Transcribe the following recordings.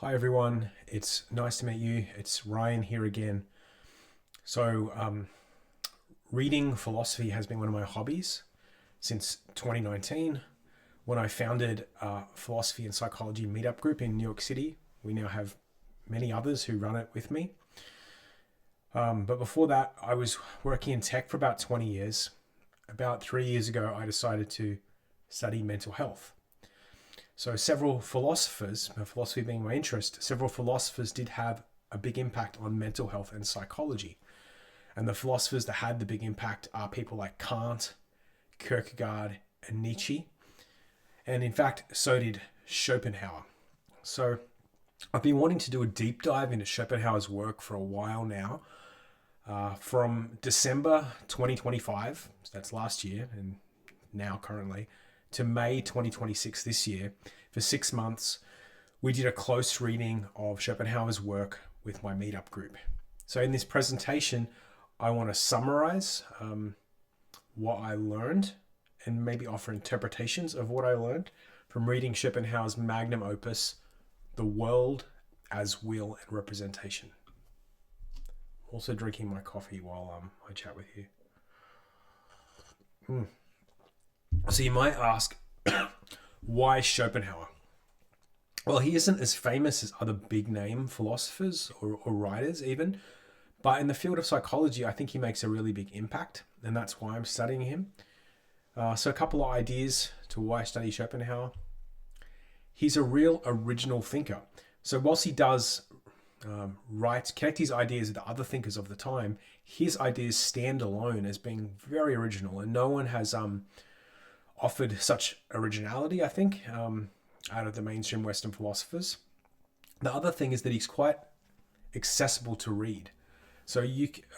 Hi everyone, it's nice to meet you. It's Ryan here again. So, reading philosophy has been one of my hobbies since 2019 when I founded a philosophy and psychology meetup group in New York City. We now have many others who run it with me. But before that, I was working in tech for about 20 years. About 3 years ago, I decided to study mental health. So several philosophers, philosophy being my interest, several philosophers did have a big impact on mental health and psychology. And the philosophers that had the big impact are people like Kant, Kierkegaard, and Nietzsche. And in fact, so did Schopenhauer. So I've been wanting to do a deep dive into Schopenhauer's work for a while now. From December 2025, so that's last year and now currently, to May 2026 this year, for 6 months, we did a close reading of Schopenhauer's work with my meetup group. So in this presentation, I want to summarize what I learned and maybe offer interpretations of what I learned from reading Schopenhauer's magnum opus, The World as Will and Representation. Also drinking my coffee while I chat with you. So you might ask, why Schopenhauer? Well, he isn't as famous as other big name philosophers or writers even, but in the field of psychology, I think he makes a really big impact, and that's why I'm studying him. So a couple of ideas to why I study Schopenhauer. He's a real original thinker. So whilst he does connect his ideas with other thinkers of the time, his ideas stand alone as being very original, and no one has offered such originality, I think, out of the mainstream Western philosophers. The other thing is that he's quite accessible to read. So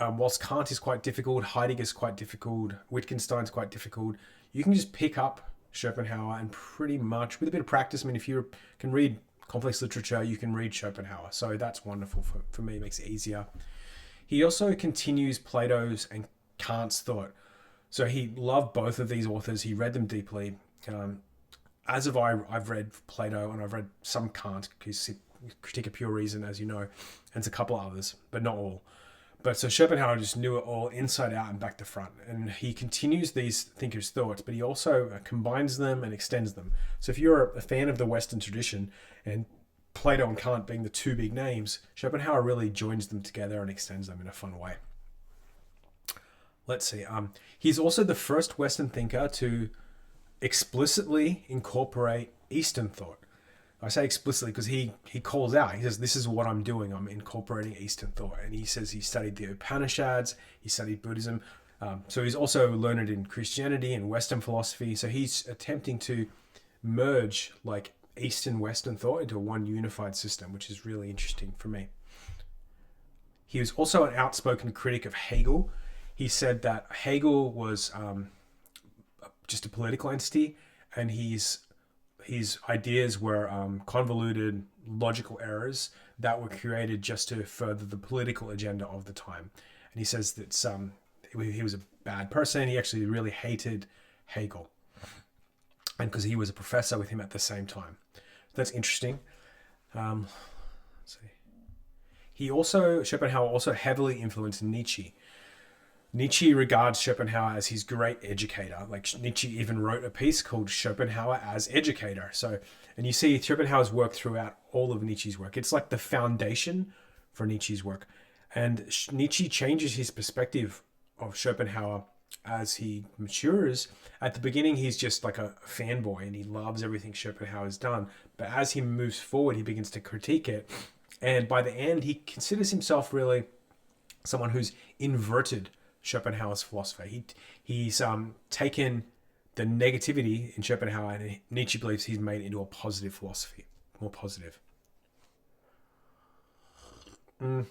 whilst Kant is quite difficult, Heidegger is quite difficult, Wittgenstein's quite difficult, you can just pick up Schopenhauer and pretty much, with a bit of practice, I mean, if you can read complex literature, you can read Schopenhauer. So that's wonderful for me, it makes it easier. He also continues Plato's and Kant's thought. So he loved both of these authors. He read them deeply. I've read Plato and I've read some Kant, his Critique of Pure Reason, as you know, and it's a couple others, but not all. But so Schopenhauer just knew it all inside out and back to front. And he continues these thinkers' thoughts, but he also combines them and extends them. So if you're a fan of the Western tradition, and Plato and Kant being the two big names, Schopenhauer really joins them together and extends them in a fun way. Let's see. He's also the first Western thinker to explicitly incorporate Eastern thought. I say explicitly because he calls out. He says, "This is what I'm doing. I'm incorporating Eastern thought." And he says he studied the Upanishads. He studied Buddhism. So he's also learned in Christianity and Western philosophy. So he's attempting to merge like Eastern Western thought into one unified system, which is really interesting for me. He was also an outspoken critic of Hegel. He said that Hegel was just a political entity, and his ideas were convoluted logical errors that were created just to further the political agenda of the time. And he says that he was a bad person. He actually really hated Hegel, and because he was a professor with him at the same time. That's interesting. Let's see. Schopenhauer also heavily influenced Nietzsche. Nietzsche regards Schopenhauer as his great educator. Like Nietzsche even wrote a piece called Schopenhauer as Educator. So, and you see Schopenhauer's work throughout all of Nietzsche's work. It's like the foundation for Nietzsche's work. And Nietzsche changes his perspective of Schopenhauer as he matures. At the beginning, he's just like a fanboy and he loves everything Schopenhauer's done. But as he moves forward, he begins to critique it. And by the end, he considers himself really someone who's inverted Schopenhauer's philosophy. He's taken the negativity in Schopenhauer, and Nietzsche believes he's made it into a positive philosophy, more positive. Not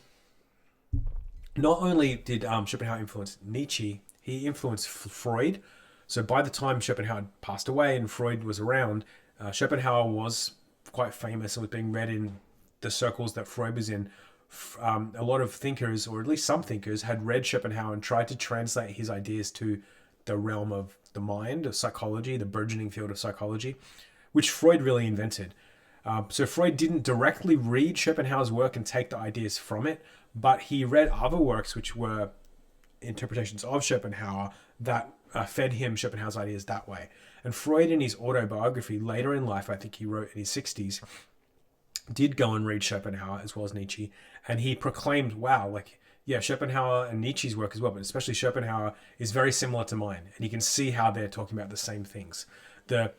only did Schopenhauer influence Nietzsche, he influenced Freud. So by the time Schopenhauer passed away and Freud was around, Schopenhauer was quite famous and was being read in the circles that Freud was in. A lot of thinkers, or at least some thinkers, had read Schopenhauer and tried to translate his ideas to the realm of the mind, of psychology, the burgeoning field of psychology, which Freud really invented. So Freud didn't directly read Schopenhauer's work and take the ideas from it, but he read other works which were interpretations of Schopenhauer that fed him Schopenhauer's ideas that way. And Freud, in his autobiography later in life, I think he wrote in his 60s, did go and read Schopenhauer as well as Nietzsche, and he proclaimed, wow, like, yeah, Schopenhauer and Nietzsche's work as well, but especially Schopenhauer is very similar to mine, and you can see how they're talking about the same things. The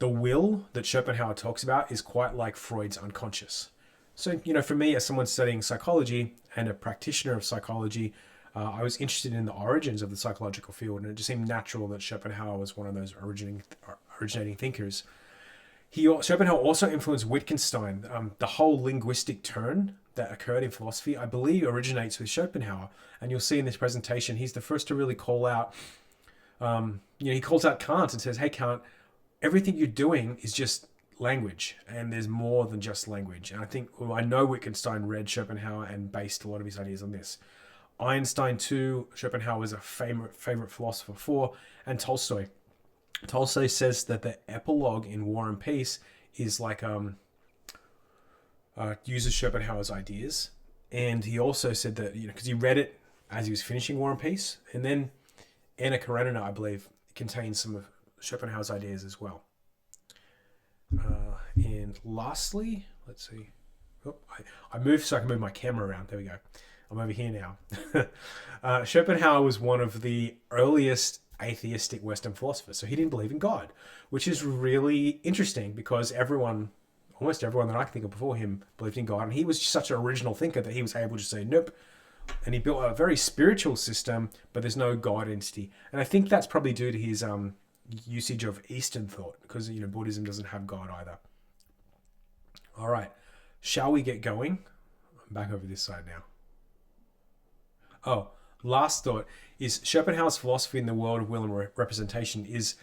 will that Schopenhauer talks about is quite like Freud's unconscious. So, for me, as someone studying psychology and a practitioner of psychology, I was interested in the origins of the psychological field, and it just seemed natural that Schopenhauer was one of those originating thinkers. Schopenhauer also influenced Wittgenstein. The whole linguistic turn that occurred in philosophy, I believe, originates with Schopenhauer. And you'll see in this presentation, he's the first to really call out, he calls out Kant and says, hey, Kant, everything you're doing is just language, and there's more than just language. And I know Wittgenstein read Schopenhauer and based a lot of his ideas on this. Einstein too, Schopenhauer was a favorite philosopher for, and Tolstoy. Tolstoy says that the epilogue in War and Peace is like uses Schopenhauer's ideas, and he also said that because he read it as he was finishing War and Peace, and then Anna Karenina, I believe, contains some of Schopenhauer's ideas as well. And lastly, let's see. I moved so I can move my camera around. There we go. I'm over here now. Schopenhauer was one of the earliest atheistic Western philosophers. So he didn't believe in God, which is really interesting because almost everyone that I can think of before him believed in God. And he was such an original thinker that he was able to say, nope. And he built a very spiritual system, but there's no God entity. And I think that's probably due to his usage of Eastern thought, because Buddhism doesn't have God either. All right. Shall we get going? I'm back over this side now. Oh, last thought is Schopenhauer's philosophy in the world of will and representation is,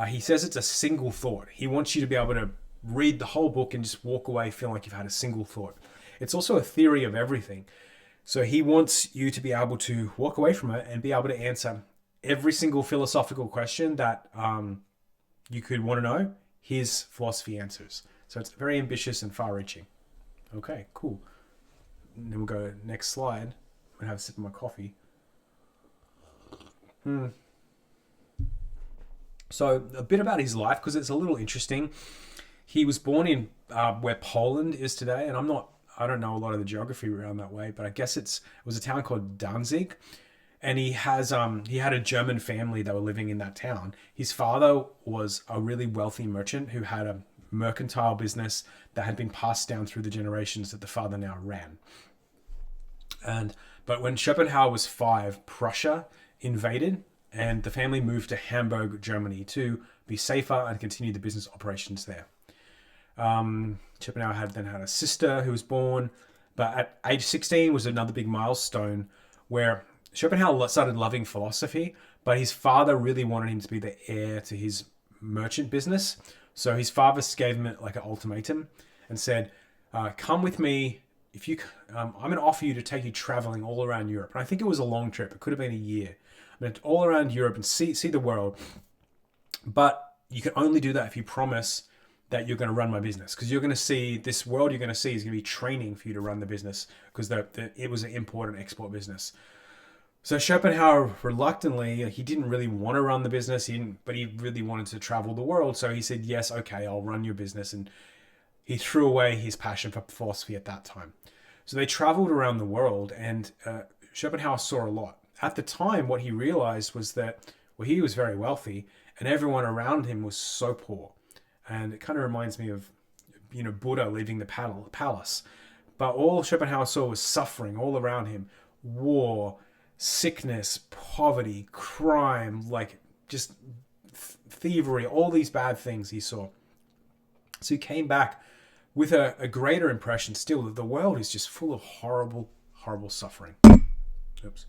he says it's a single thought. He wants you to be able to read the whole book and just walk away feeling like you've had a single thought. It's also a theory of everything. So he wants you to be able to walk away from it and be able to answer every single philosophical question that you could want to know. His philosophy answers. So it's very ambitious and far-reaching. Okay, cool. And then we'll go next slide. I'm going to have a sip of my coffee. So a bit about his life, because it's a little interesting. He was born in where Poland is today, and I don't know a lot of the geography around that way, but I guess it was a town called Danzig, and he had a German family that were living in that town. His father was a really wealthy merchant who had a mercantile business that had been passed down through the generations that the father now ran. But when Schopenhauer was 5, Prussia invaded, and the family moved to Hamburg, Germany, to be safer and continue the business operations there. Schopenhauer had a sister who was born, but at age 16 was another big milestone where Schopenhauer started loving philosophy, but his father really wanted him to be the heir to his merchant business. So his father gave him an ultimatum and said, come with me. If you, I'm going to offer you to take you traveling all around Europe. And I think it was a long trip. It could have been a year. But all around Europe and see the world. But you can only do that if you promise that you're going to run my business. Because you're going to see, this world you're going to see is going to be training for you to run the business. Because it was an import and export business. So Schopenhauer, reluctantly, he didn't really want to run the business. But he really wanted to travel the world. So he said, yes, okay, I'll run your business. And he threw away his passion for philosophy at that time. So they traveled around the world, and Schopenhauer saw a lot. At the time, what he realized was that, he was very wealthy, and everyone around him was so poor. And it kind of reminds me of, Buddha leaving the palace. But all Schopenhauer saw was suffering all around him. War, sickness, poverty, crime, just thievery, all these bad things he saw. So he came back with a greater impression still that the world is just full of horrible, horrible suffering. Oops.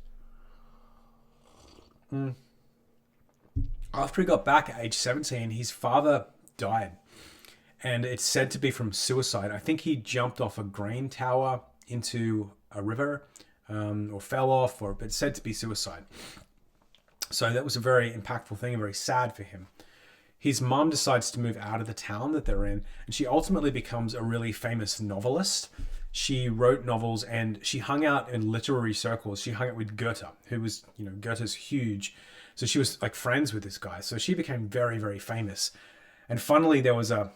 After he got back at age 17, his father died. And it's said to be from suicide. I think he jumped off a grain tower into a river, or fell off, but it's said to be suicide. So that was a very impactful thing and very sad for him. his mom decides to move out of the town that they're in, and she ultimately becomes a really famous novelist. She wrote novels and she hung out in literary circles. She hung out with Goethe, who was, Goethe's huge. So she was like friends with this guy. So she became very, very famous. And finally, there was a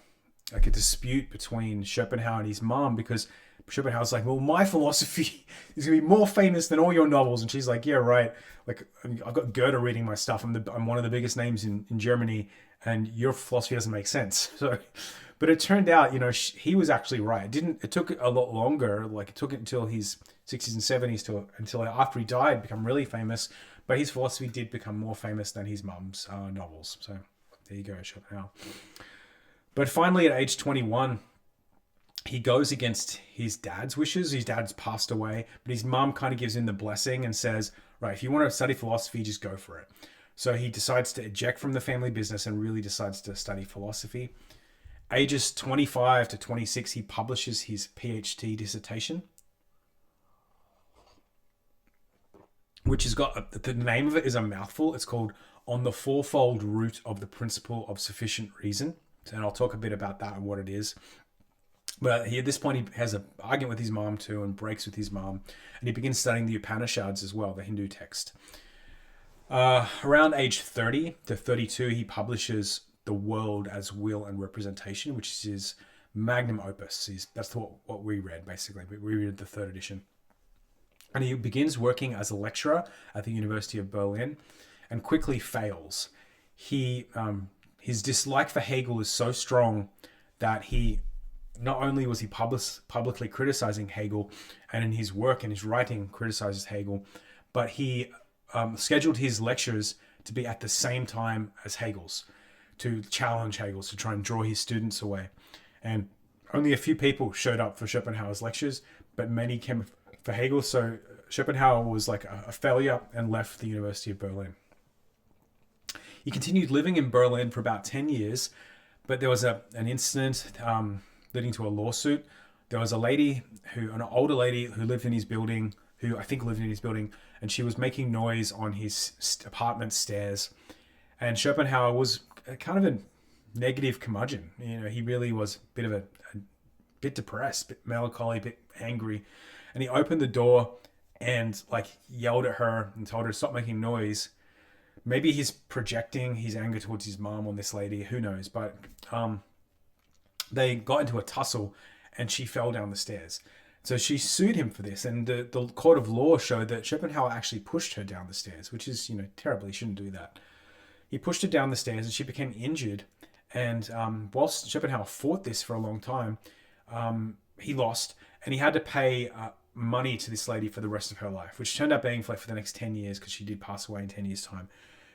dispute between Schopenhauer and his mom, because Schopenhauer's like, well, my philosophy is going to be more famous than all your novels. And she's like, yeah, right. Like, I've got Goethe reading my stuff. I'm one of the biggest names in Germany, and your philosophy doesn't make sense. So, but it turned out, he was actually right. It took a lot longer. Like, it took it until his 60s and 70s until after he died, become really famous. But his philosophy did become more famous than his mum's novels. So there you go, Schopenhauer. But finally, at age 21, he goes against his dad's wishes. His dad's passed away, but his mum kind of gives him the blessing and says, right, if you want to study philosophy, just go for it. So he decides to eject from the family business and really decides to study philosophy. Ages 25 to 26, he publishes his PhD dissertation, which has got, the name of it is a mouthful. It's called On the Fourfold Root of the Principle of Sufficient Reason. And I'll talk a bit about that and what it is. But at this point, he has an argument with his mom too, and breaks with his mom. And he begins studying the Upanishads as well, the Hindu text. Around age 30 to 32, he publishes The World as Will and Representation, which is his magnum opus. That's what we read, basically. We read the third edition. And he begins working as a lecturer at the University of Berlin and quickly fails. His dislike for Hegel is so strong that not only was he publicly criticizing Hegel, and in his work and his writing criticizes Hegel, but he scheduled his lectures to be at the same time as Hegel's, to challenge Hegel's, to try and draw his students away. And only a few people showed up for Schopenhauer's lectures, but many came for Hegel. So Schopenhauer was like a failure and left the University of Berlin. He continued living in Berlin for about 10 years, but there was an incident leading to a lawsuit. There was an older lady who lived in his building, and she was making noise on his apartment stairs. And Schopenhauer was kind of a negative curmudgeon. He really was a bit depressed, a bit melancholy, a bit angry. And he opened the door and yelled at her and told her to stop making noise. Maybe he's projecting his anger towards his mom on this lady, who knows? But they got into a tussle and she fell down the stairs. So she sued him for this, and the court of law showed that Schopenhauer actually pushed her down the stairs, which is, terrible. He shouldn't do that. He pushed her down the stairs and she became injured. And whilst Schopenhauer fought this for a long time, he lost, and he had to pay money to this lady for the rest of her life, which turned out being for the next 10 years, because she did pass away in 10 years' time.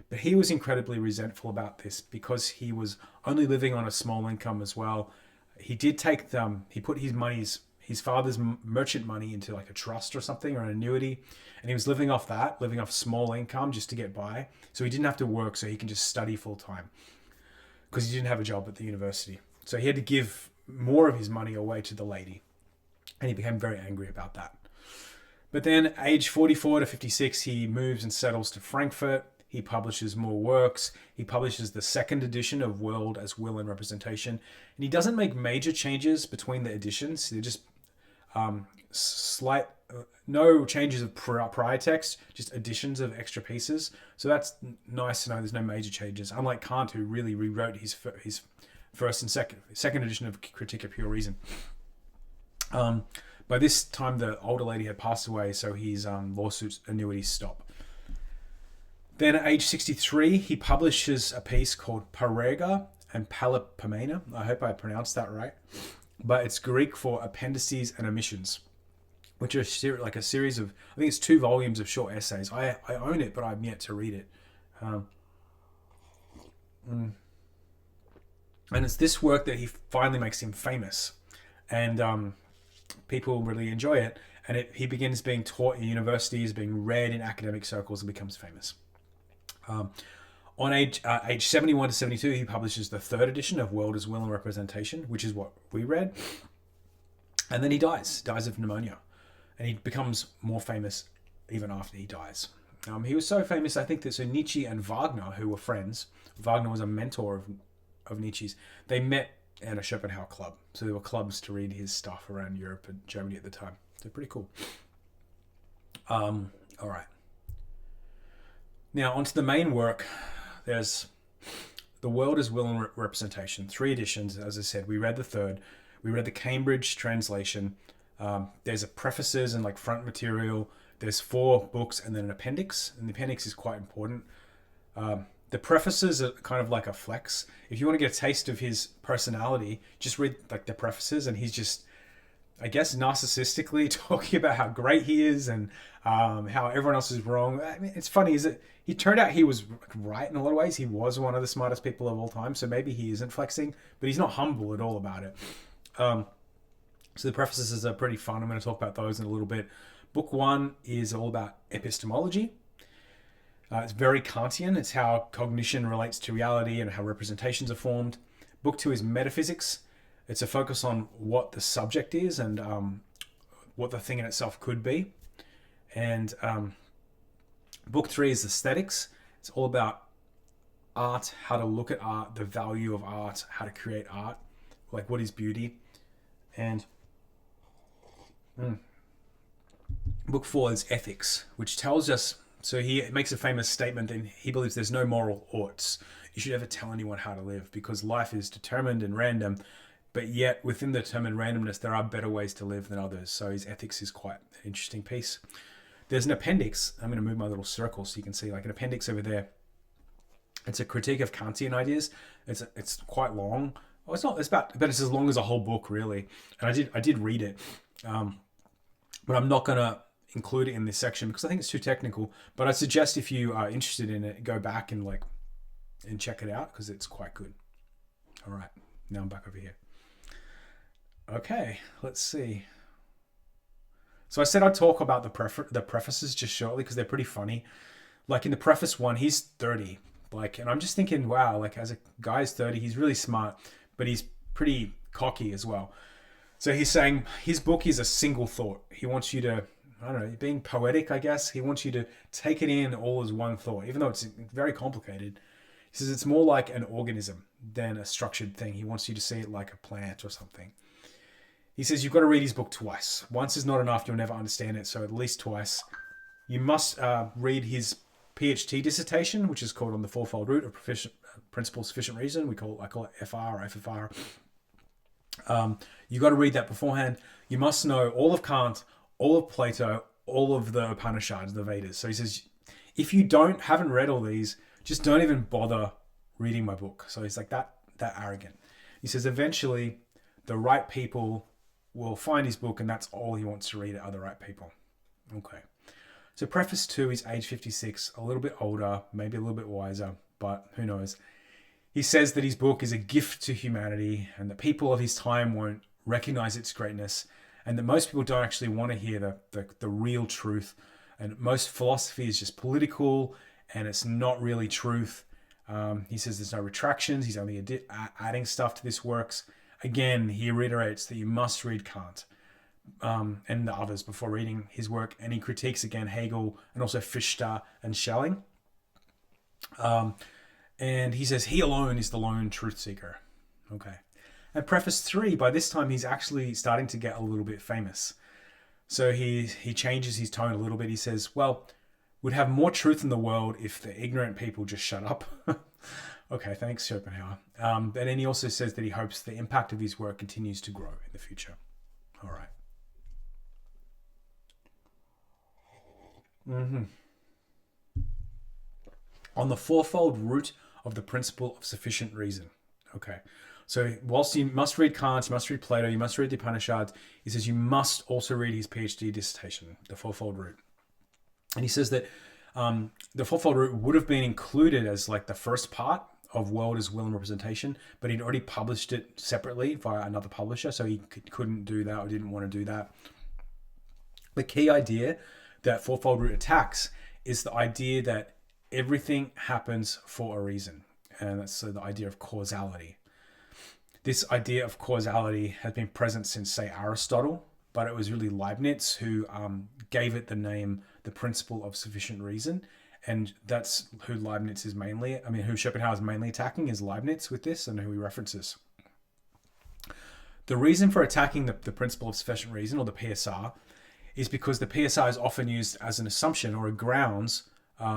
But he was incredibly resentful about this because he was only living on a small income as well. He did he put his father's merchant money into a trust or something, or an annuity, and he was living off small income just to get by. So he didn't have to work, so he can just study full time, because he didn't have a job at the university. So he had to give more of his money away to the lady, and he became very angry about that. But then age 44 to 56, he moves and settles to Frankfurt. He publishes more works. He publishes the second edition of World as Will and Representation. And he doesn't make major changes between the editions. They're just no changes of prior text, just additions of extra pieces. So that's nice to know there's no major changes. Unlike Kant, who really rewrote his first and second edition of Critique of Pure Reason. By this time, the older lady had passed away, so his lawsuit annuities stop. Then at age 63, he publishes a piece called Parega and Palipomena. I hope I pronounced that right. But it's Greek for appendices and omissions, which are a series of, I think it's 2 volumes of short essays. I own it, but I'm yet to read it. And it's this work that he finally makes him famous. And people really enjoy it. And he begins being taught in universities, being read in academic circles, and becomes famous. On age 71 to 72, he publishes the third edition of World as Will and Representation, which is what we read. And then he dies of pneumonia. And he becomes more famous even after he dies. He was so famous, I think, that Nietzsche and Wagner, who were friends, Wagner was a mentor of Nietzsche's. They met at a Schopenhauer club. So there were clubs to read his stuff around Europe and Germany at the time. So pretty cool. All right. Now onto the main work. There's The World is Will and Representation. 3 editions, as I said. We read the third. We read the Cambridge translation. There's a prefaces and like front material. There's 4 books and then an appendix. And the appendix is quite important. The prefaces are kind of like a flex. If you want to get a taste of his personality, just read like the prefaces, and he's just, I guess, narcissistically talking about how great he is and how everyone else is wrong. I mean, it's funny, is that he turned out he was right in a lot of ways. He was one of the smartest people of all time, so maybe he isn't flexing, but he's not humble at all about it. So the prefaces are pretty fun. I'm going to talk about those in a little bit. Book 1 is all about epistemology. It's very Kantian. It's how cognition relates to reality and how representations are formed. Book 2 is metaphysics. It's a focus on what the subject is and what the thing in itself could be. And book 3 is aesthetics. It's all about art, how to look at art, the value of art, how to create art, like what is beauty. And book 4 is ethics, which tells us, so he makes a famous statement that he believes there's no moral oughts. You should ever tell anyone how to live, because life is determined and random, but yet within the determined randomness, there are better ways to live than others. So his ethics is quite an interesting piece. There's an appendix. I'm going to move my little circle so you can see like an appendix over there. It's a critique of Kantian ideas. It's quite long. Well, it's not. It's about, but it's as long as a whole book, really. And I did read it, but I'm not going to include it in this section because I think it's too technical. But I suggest if you are interested in it, go back and check it out because it's quite good. All right, now I'm back over here. Okay, let's see. So I said I'd talk about the prefaces just shortly because they're pretty funny. Like in the preface one, he's 30. And I'm just thinking, wow, like as a guy's 30, he's really smart, but he's pretty cocky as well. So he's saying his book is a single thought. He wants you to, I don't know, being poetic, I guess. He wants you to take it in all as one thought, even though it's very complicated. He says it's more like an organism than a structured thing. He wants you to see it like a plant or something. He says you've got to read his book twice. Once is not enough. You'll never understand it. So at least twice. You must read his PhD dissertation, which is called On the Fourfold Root of Principle of Sufficient Reason. I call it FR or FFR. You got to read that beforehand. You must know all of Kant, all of Plato, all of the Upanishads, the Vedas. So he says, if you haven't read all these, just don't even bother reading my book. So he's like that arrogant. He says eventually the right people will find his book, and that's all he wants to read are the right people. Okay. So preface 2 is age 56, a little bit older, maybe a little bit wiser, but who knows. He says that his book is a gift to humanity and that people of his time won't recognize its greatness, and that most people don't actually want to hear the real truth. And most philosophy is just political and it's not really truth. He says there's no retractions. He's only adding stuff to this works. Again, he reiterates that you must read Kant and the others before reading his work. And he critiques again Hegel and also Fichte and Schelling. And he says he alone is the lone truth seeker. Okay. And preface 3, by this time, he's actually starting to get a little bit famous. So he changes his tone a little bit. He says, well, we'd have more truth in the world if the ignorant people just shut up. Okay, thanks, Schopenhauer. And then he also says that he hopes the impact of his work continues to grow in the future. All right. On the fourfold root of the principle of sufficient reason. Okay. So whilst you must read Kant, you must read Plato, you must read the Upanishads, he says you must also read his PhD dissertation, The Fourfold Root. And he says that the Fourfold Root would have been included as like the first part of World as Will and Representation, but he'd already published it separately via another publisher, so he couldn't do that or didn't want to do that. The key idea that Fourfold Root attacks is the idea that everything happens for a reason, and that's the idea of causality. This idea of causality has been present since, say, Aristotle, but it was really Leibniz who gave it the name, the principle of sufficient reason. And that's who Leibniz is mainly, who Schopenhauer is mainly attacking is Leibniz with this, and who he references. The reason for attacking the principle of sufficient reason, or the PSR, is because the PSR is often used as an assumption or a grounds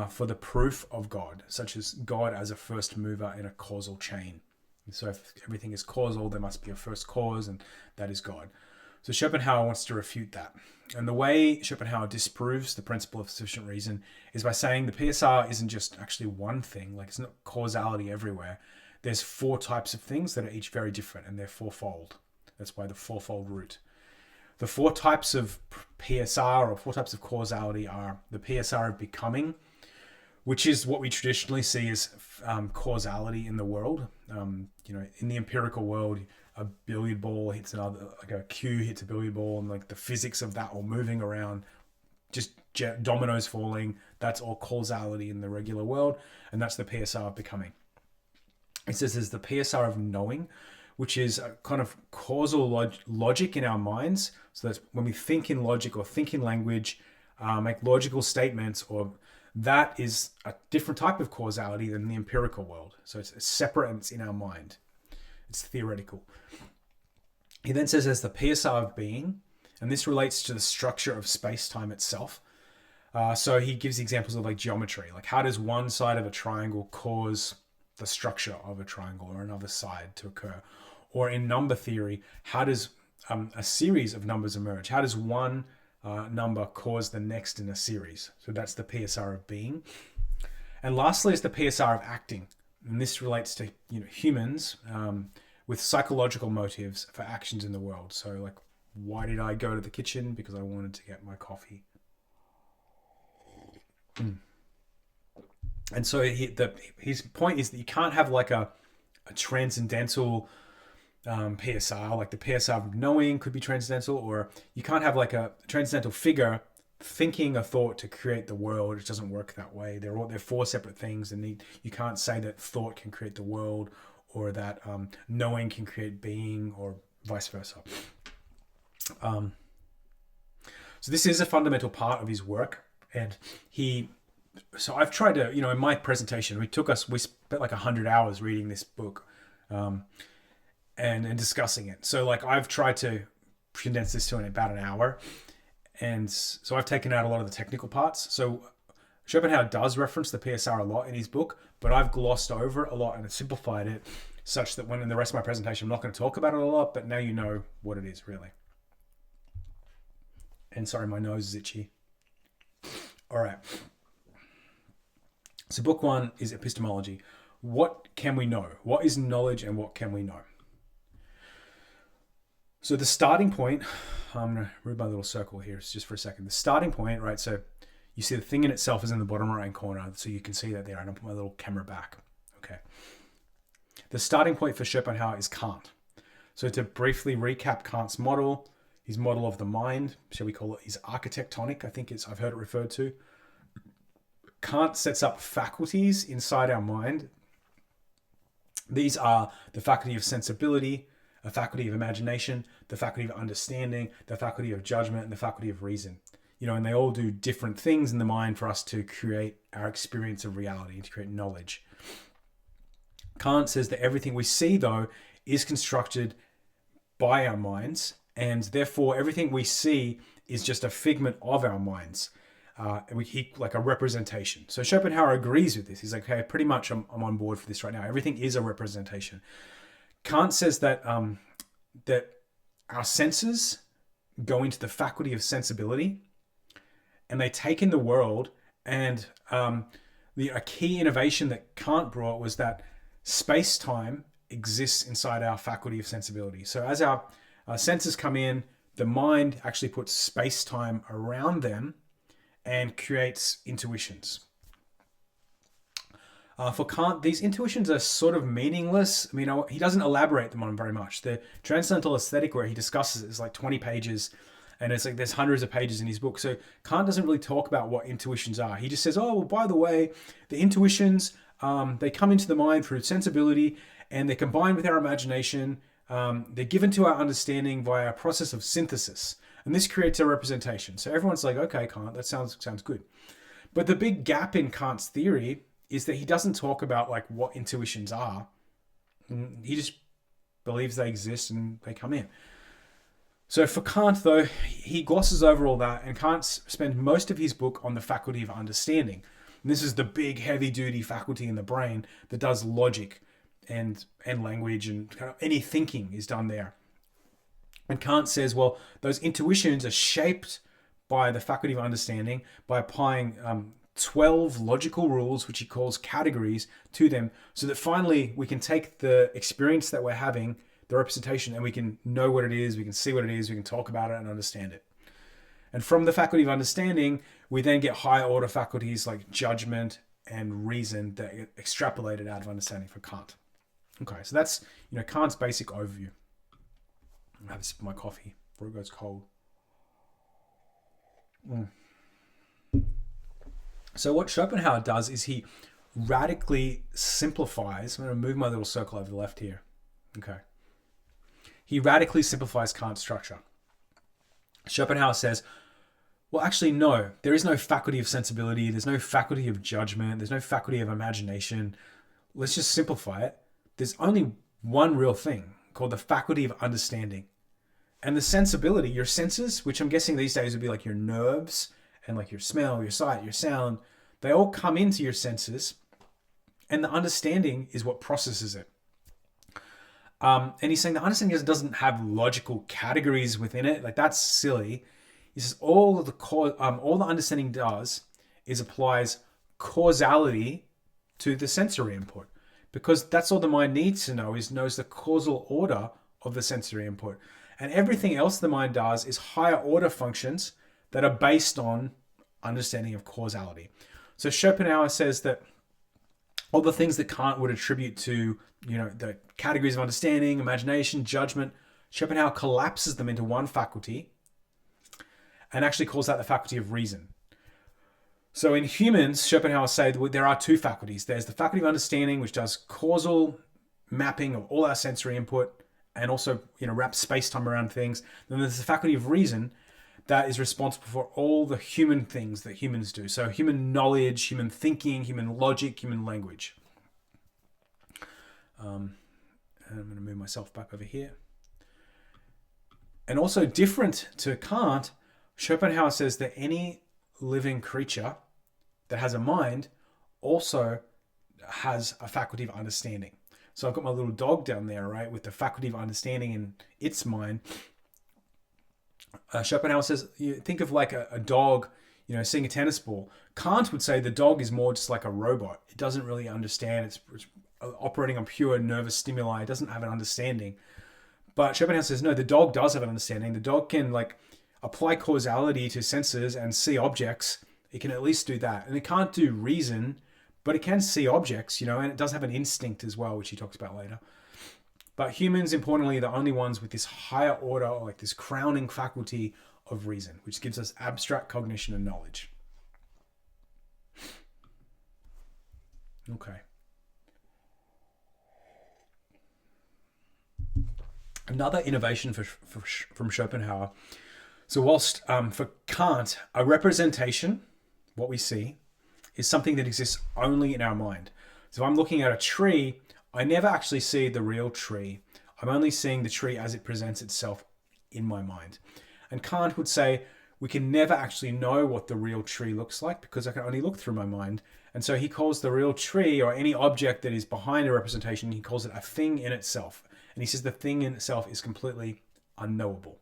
for the proof of God, such as God as a first mover in a causal chain. So if everything is causal, there must be a first cause, and that is God. So Schopenhauer wants to refute that. And the way Schopenhauer disproves the principle of sufficient reason is by saying the PSR isn't just actually one thing, like it's not causality everywhere. There's 4 types of things that are each very different, and they're fourfold. That's why the fourfold root. The 4 types of PSR, or 4 types of causality, are the PSR of becoming, which is what we traditionally see as causality in the world. In the empirical world, a billiard ball hits another, like a cue hits a billiard ball, and like the physics of that all moving around, just dominoes falling, that's all causality in the regular world, and that's the PSR of becoming. It says there's the PSR of knowing, which is a kind of causal logic in our minds. So that's when we think in logic or think in language, make logical statements, or that is a different type of causality than the empirical world. So it's separate and it's in our mind. It's theoretical. He then says there's the PSR of being, and this relates to the structure of space-time itself. So he gives examples of like geometry, like how does one side of a triangle cause the structure of a triangle or another side to occur? Or in number theory, how does a series of numbers emerge? How does one number cause the next in a series? So that's the PSR of being. And lastly is the PSR of acting. And this relates to humans with psychological motives for actions in the world. So like, why did I go to the kitchen? Because I wanted to get my coffee. And so his point is that you can't have like a transcendental PSR, like the PSR of knowing could be transcendental, or you can't have like a transcendental figure thinking a thought to create the world. It doesn't work that way. They're 4 separate things, and you can't say that thought can create the world, or that knowing can create being, or vice versa. So this is a fundamental part of his work, and so I've tried to, in my presentation, we spent like 100 hours reading this book, and discussing it. So like I've tried to condense this to about an hour. And so I've taken out a lot of the technical parts. So Schopenhauer does reference the PSR a lot in his book, but I've glossed over it a lot and simplified it such that when in the rest of my presentation, I'm not going to talk about it a lot, but now you know what it is really. And sorry, my nose is itchy. All right. So book 1 is epistemology. What can we know? What is knowledge and what can we know? So the starting point, I'm going to read my little circle here just for a second. The starting point, right? So you see the thing in itself is in the bottom right corner, so you can see that there. And I'll put my little camera back. Okay. The starting point for Schopenhauer is Kant. So to briefly recap Kant's model, his model of the mind, shall we call it, is architectonic, I've heard it referred to. Kant sets up faculties inside our mind. These are the faculty of sensibility, a faculty of imagination, the faculty of understanding, the faculty of judgment, and the faculty of reason. And they all do different things in the mind for us to create our experience of reality, to create knowledge. Kant says that everything we see, though, is constructed by our minds, and therefore everything we see is just a figment of our minds, like a representation. So Schopenhauer agrees with this. He's like, okay, pretty much I'm on board for this right now. Everything is a representation. Kant says that that our senses go into the faculty of sensibility, and they take in the world. And a key innovation that Kant brought was that space-time exists inside our faculty of sensibility. So as our senses come in, the mind actually puts space-time around them and creates intuitions. For Kant, these intuitions are sort of meaningless. He doesn't elaborate them on very much. The Transcendental Aesthetic, where he discusses it, is like 20 pages, and it's like there's hundreds of pages in his book. So Kant doesn't really talk about what intuitions are. He just says, oh, well, by the way, the intuitions, they come into the mind through sensibility, and they're combined with our imagination. They're given to our understanding via a process of synthesis, and this creates a representation. So everyone's like, okay, Kant, that sounds good. But the big gap in Kant's theory is that he doesn't talk about like what intuitions are. He just believes they exist and they come in. So for Kant, though, he glosses over all that, and Kant spends most of his book on the faculty of understanding. And this is the big, heavy-duty faculty in the brain that does logic and language, and kind of any thinking is done there. And Kant says, well, those intuitions are shaped by the faculty of understanding by applying 12 logical rules, which he calls categories, to them, so that finally we can take the experience that we're having, the representation, and we can know what it is, we can see what it is, we can talk about it and understand it. And from the faculty of understanding, we then get higher order faculties like judgment and reason that get extrapolated out of understanding for Kant. Okay, so that's Kant's basic overview. I'll have a sip of my coffee before it goes cold. So what Schopenhauer does is he radically simplifies. I'm going to move my little circle over the left here. Okay. He radically simplifies Kant's structure. Schopenhauer says, well, actually, no, there is no faculty of sensibility. There's no faculty of judgment. There's no faculty of imagination. Let's just simplify it. There's only one real thing called the faculty of understanding. And the sensibility, your senses, which I'm guessing these days would be like your nerves and like your smell, your sight, your sound, they all come into your senses, and the understanding is what processes it. And he's saying the understanding doesn't have logical categories within it. Like, that's silly. He says all the understanding does is applies causality to the sensory input, because that's all the mind needs to know, knows the causal order of the sensory input. And everything else the mind does is higher order functions that are based on understanding of causality. So Schopenhauer says that all the things that Kant would attribute to, the categories of understanding, imagination, judgment, Schopenhauer collapses them into one faculty and actually calls that the faculty of reason. So in humans, Schopenhauer said there are two faculties. There's the faculty of understanding, which does causal mapping of all our sensory input and also, wraps space-time around things. Then there's the faculty of reason that is responsible for all the human things that humans do. So human knowledge, human thinking, human logic, human language. And I'm going to move myself back over here. And also different to Kant, Schopenhauer says that any living creature that has a mind also has a faculty of understanding. So I've got my little dog down there, right, with the faculty of understanding in its mind. Schopenhauer says, you think of like a dog, seeing a tennis ball. Kant would say the dog is more just like a robot. It doesn't really understand. It's operating on pure nervous stimuli. It doesn't have an understanding. But Schopenhauer says, no, the dog does have an understanding. The dog can apply causality to senses and see objects. It can at least do that. And it can't do reason, but it can see objects, and it does have an instinct as well, which he talks about later. But humans, importantly, are the only ones with this higher order, like this crowning faculty of reason, which gives us abstract cognition and knowledge. Okay. Another innovation from Schopenhauer. So whilst for Kant, a representation, what we see, is something that exists only in our mind. So if I'm looking at a tree, I never actually see the real tree. I'm only seeing the tree as it presents itself in my mind. And Kant would say, we can never actually know what the real tree looks like because I can only look through my mind. And so he calls the real tree, or any object that is behind a representation, he calls it a thing in itself. And he says the thing in itself is completely unknowable.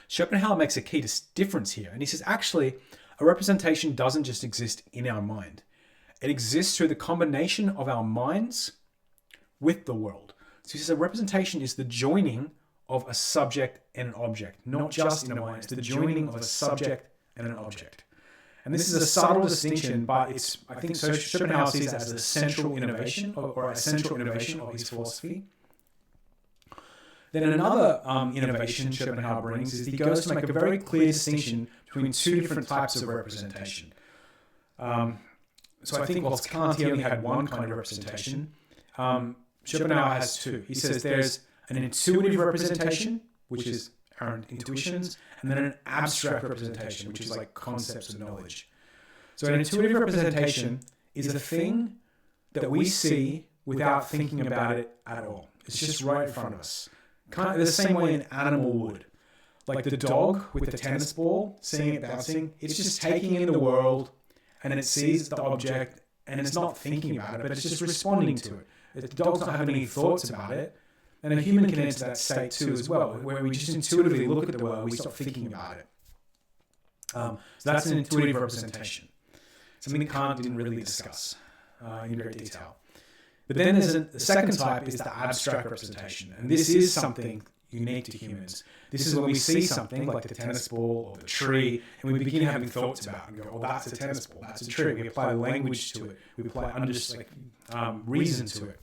Schopenhauer makes a key difference here. And he says, actually, a representation doesn't just exist in our mind. It exists through the combination of our minds with the world. So he says a representation is the joining of a subject and an object, not just in a mind. It's the joining of a subject and an object. And this is a subtle distinction, but I think Schopenhauer sees it as a central innovation or a central innovation of his philosophy. Then another innovation Schopenhauer brings is he goes to make a very clear distinction between two different types of representation. So I think whilst Kant he only had one kind of representation, Schopenhauer has two. He says there's an intuitive representation, which is our intuitions, and then an abstract representation, which is like concepts of knowledge. So an intuitive representation is a thing that we see without thinking about it at all. It's just right in front of us. Kind of the same way an animal would. Like the dog with the tennis ball, seeing it bouncing, it's just taking in the world and it sees the object and it's not thinking about it, but it's just responding to it. The dog's not having any thoughts about it. And a human can enter that state too as well, where we just intuitively look at the world, we stop thinking about it. So that's an intuitive representation. Something that Kant didn't really discuss in great detail. But then there's the second type is the abstract representation. And this is something unique to humans. This is when we see something like the tennis ball or the tree, and we begin having thoughts about it and go, oh, that's a tennis ball, that's a tree. We apply language to it. We apply reason to it.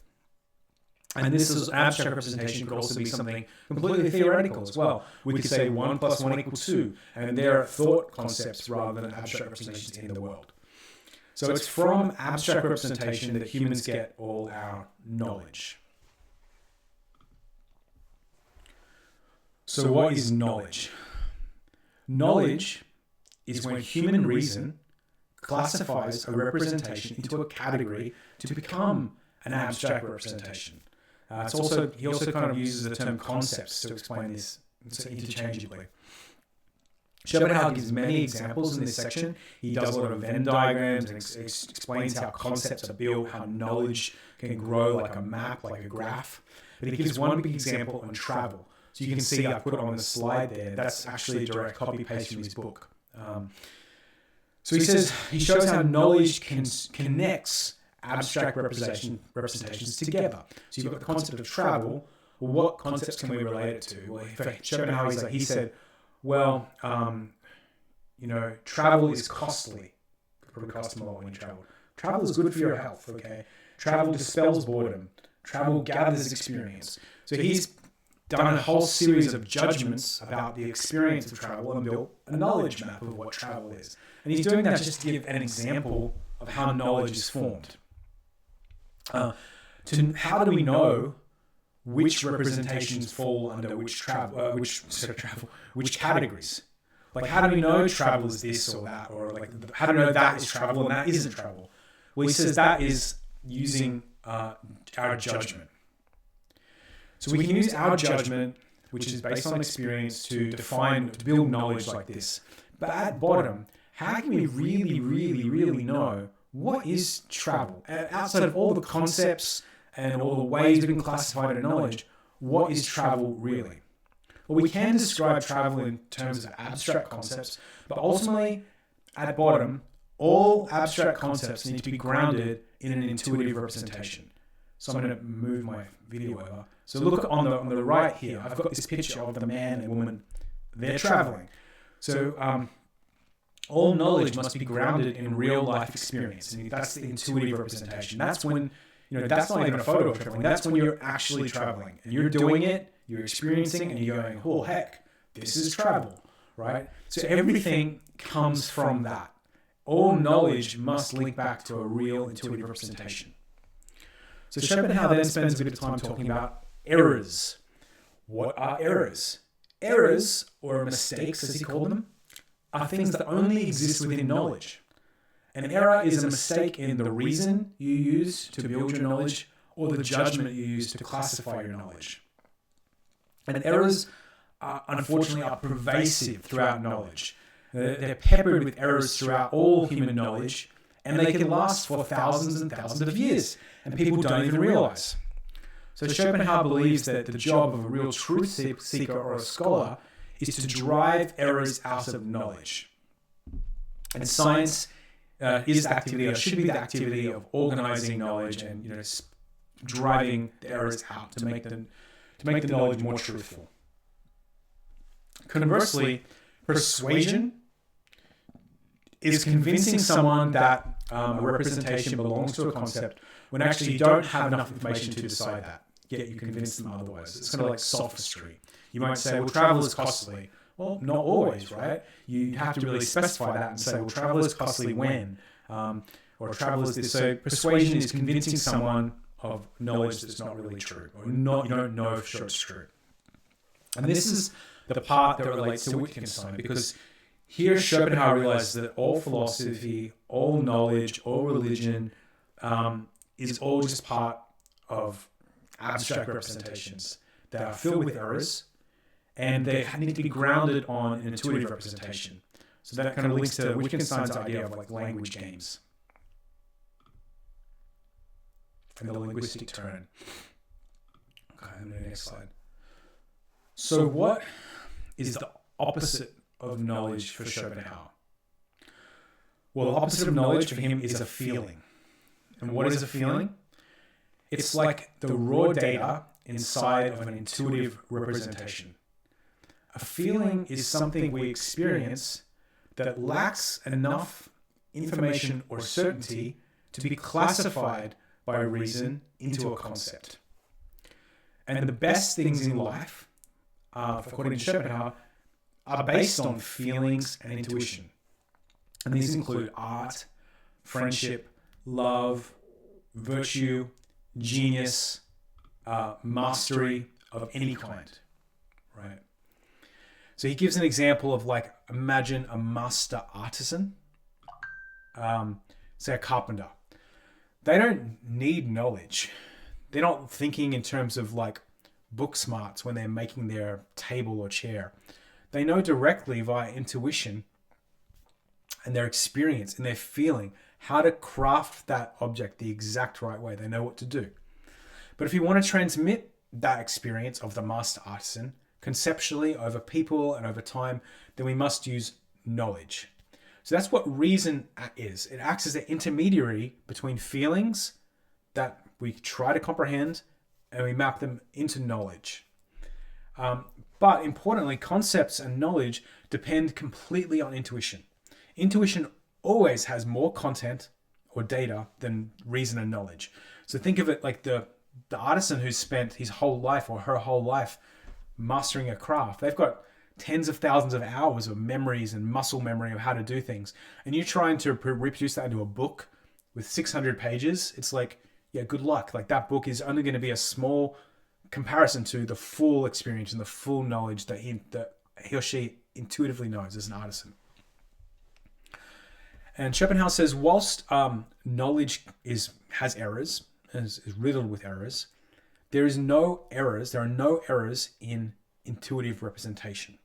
And this is abstract representation could also be something completely theoretical as well. We could say 1 + 1 = 2, and they're thought concepts rather than abstract representations in the world. So it's from abstract representation that humans get all our knowledge. So what is knowledge? Knowledge is when human reason classifies a representation into a category to become an abstract representation. He also kind of uses the term concepts to explain this interchangeably. Schopenhauer gives many examples in this section. He does a lot of Venn diagrams and explains how concepts are built, how knowledge can grow like a map, like a graph. But he gives one big example on travel. So you can see I put it on the slide there. That's actually a direct copy-paste from his book. So he shows how knowledge connects abstract representations together. So you've got the concept of travel. Well, what concepts can we relate it to? Well, for Schopenhauer, he said, travel is costly. It probably cost him a lot when you travel. Travel is good for your health, okay? Travel dispels boredom. Travel gathers experience. So he's done a whole series of judgments about the experience of travel and built a knowledge map of what travel is. And he's doing that just to give an example of how knowledge is formed. How do we know which representations fall under which categories? Like, how do we know travel is this or that? Or like, how do we know that is travel and that isn't travel? Well, he says that is using our judgment. So we can use our judgment, which is based on experience, to build knowledge like this. But at bottom, how can we really, really, really know what is travel? Outside of all the concepts and all the ways we can classify it in knowledge, what is travel really? Well, we can describe travel in terms of abstract concepts, but ultimately, at bottom, all abstract concepts need to be grounded in an intuitive representation. So I'm going to move my video over. So look on the right here. I've got this picture of the man and woman. They're traveling. So all knowledge must be grounded in real life experience. And that's the intuitive representation. That's when, that's not even a photo of traveling. That's when you're actually traveling. And you're doing it, you're experiencing, and you're going, oh, heck, this is travel, right? So everything comes from that. All knowledge must link back to a real intuitive representation. So Schopenhauer then spends a bit of time talking about errors. What are errors? Errors, or mistakes as he called them, are things that only exist within knowledge. An error is a mistake in the reason you use to build your knowledge or the judgment you use to classify your knowledge. And errors, unfortunately, are pervasive throughout knowledge. They're peppered with errors throughout all human knowledge, and they can last for thousands and thousands of years, and people don't even realize. So Schopenhauer believes that the job of a real truth seeker or a scholar is to drive errors out of knowledge. And science is the activity, or should be the activity, of organizing knowledge and driving the errors out to make the knowledge more truthful. Conversely, persuasion is convincing someone that a representation belongs to a concept when actually you don't have enough information to decide that, yet you convince them otherwise. It's kind of like sophistry. You might say, well, travel is costly. Well, not always, right? You have to really specify that and say, well, travel is costly when? Or travel is this. So persuasion is convincing someone of knowledge that's not really true, or you don't know for sure it's true. And this is the part that relates to Wittgenstein, because Here, Schopenhauer realizes that all philosophy, all knowledge, all religion is all just part of abstract representations that are filled with errors, and they need to be grounded on an intuitive representation. So that kind of links to Wittgenstein's idea of like language games and the linguistic turn. Okay, next slide. So what is the opposite of knowledge for Schopenhauer? Well, the opposite of knowledge for him is a feeling. And what is a feeling? It's like the raw data inside of an intuitive representation. A feeling is something we experience that lacks enough information or certainty to be classified by reason into a concept. And the best things in life, according to Schopenhauer, are based on feelings and intuition. And these include art, friendship, love, virtue, genius, mastery of any kind, right? So he gives an example of like, imagine a master artisan, say a carpenter. They don't need knowledge. They're not thinking in terms of like book smarts when they're making their table or chair. They know directly via intuition and their experience and their feeling how to craft that object the exact right way. They know what to do. But if you want to transmit that experience of the master artisan conceptually over people and over time, then we must use knowledge. So that's what reason is. It acts as an intermediary between feelings that we try to comprehend and we map them into knowledge. But importantly, concepts and knowledge depend completely on intuition. Intuition always has more content or data than reason and knowledge. So think of it like the artisan who's spent his whole life or her whole life mastering a craft. They've got tens of thousands of hours of memories and muscle memory of how to do things. And you're trying to reproduce that into a book with 600 pages. It's like, yeah, good luck. Like that book is only going to be a small comparison to the full experience and the full knowledge that he or she intuitively knows as an artisan. And Schopenhauer says, whilst knowledge has errors, is riddled with errors, there are no errors in intuitive representation.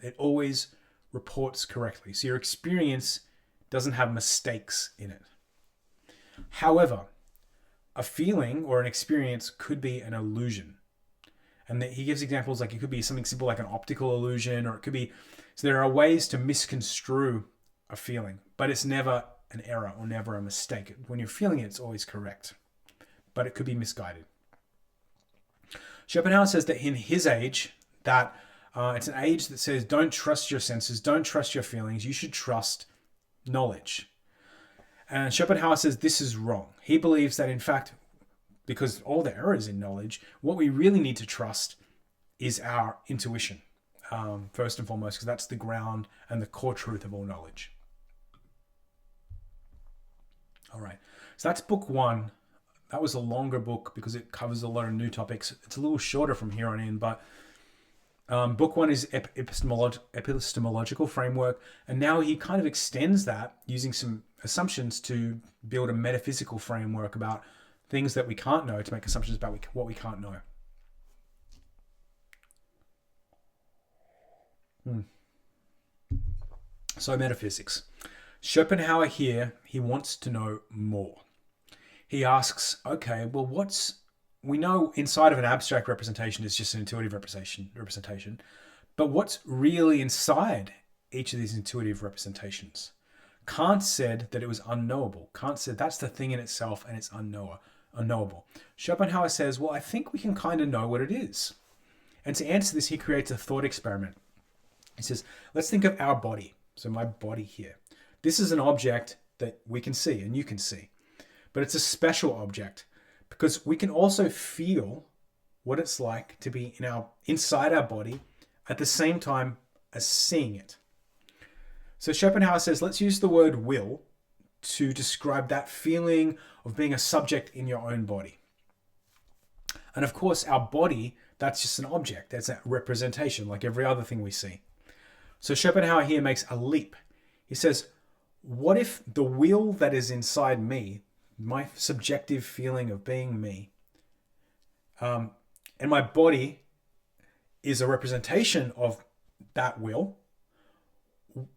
It always reports correctly. So your experience doesn't have mistakes in it. However, a feeling or an experience could be an illusion. And he gives examples like it could be something simple like an optical illusion, or it could be, so there are ways to misconstrue a feeling, but it's never an error or never a mistake. When you're feeling it, it's always correct, but it could be misguided. Schopenhauer says that in his age, that it's an age that says don't trust your senses, don't trust your feelings, you should trust knowledge. And Schopenhauer says this is wrong. He believes that in fact, because all the errors in knowledge, what we really need to trust is our intuition, first and foremost, because that's the ground and the core truth of all knowledge. All right, so that's book one. That was a longer book because it covers a lot of new topics. It's a little shorter from here on in, but book one is epistemological framework. And now he kind of extends that using some assumptions to build a metaphysical framework about things that we can't know, to make assumptions about what we can't know. So metaphysics. Schopenhauer here, he wants to know more. He asks, okay, well, we know inside of an abstract representation is just an intuitive representation, but what's really inside each of these intuitive representations? Kant said that it was unknowable. Kant said that's the thing in itself and it's unknowable. Schopenhauer says, well, I think we can kind of know what it is. And to answer this, he creates a thought experiment. He says, let's think of our body. So my body here. This is an object that we can see and you can see. But it's a special object because we can also feel what it's like to be inside our body at the same time as seeing it. So Schopenhauer says, let's use the word will to describe that feeling of being a subject in your own body. And of course, our body, that's just an object. That's a representation like every other thing we see. So Schopenhauer here makes a leap. He says, what if the will that is inside me, my subjective feeling of being me, and my body is a representation of that will?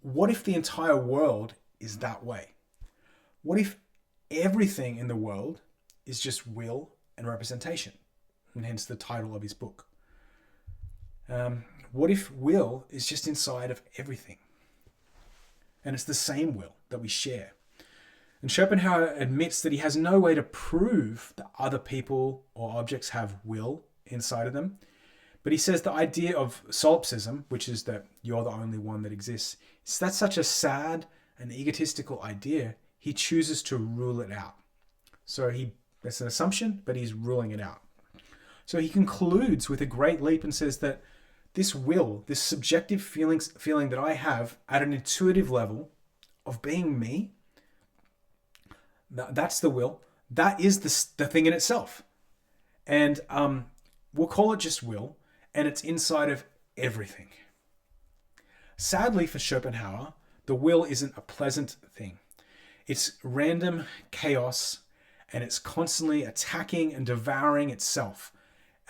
What if the entire world is that way? What if everything in the world is just will and representation? And hence the title of his book. What if will is just inside of everything? And it's the same will that we share. And Schopenhauer admits that he has no way to prove that other people or objects have will inside of them. But he says the idea of solipsism, which is that you're the only one that exists, that's such a sad and egotistical idea, he chooses to rule it out. So that's an assumption, but he's ruling it out. So he concludes with a great leap and says that this will, this subjective feeling that I have at an intuitive level of being me, that's the will, that is the thing in itself. And we'll call it just will, and it's inside of everything. Sadly for Schopenhauer, the will isn't a pleasant thing. It's random chaos, and it's constantly attacking and devouring itself.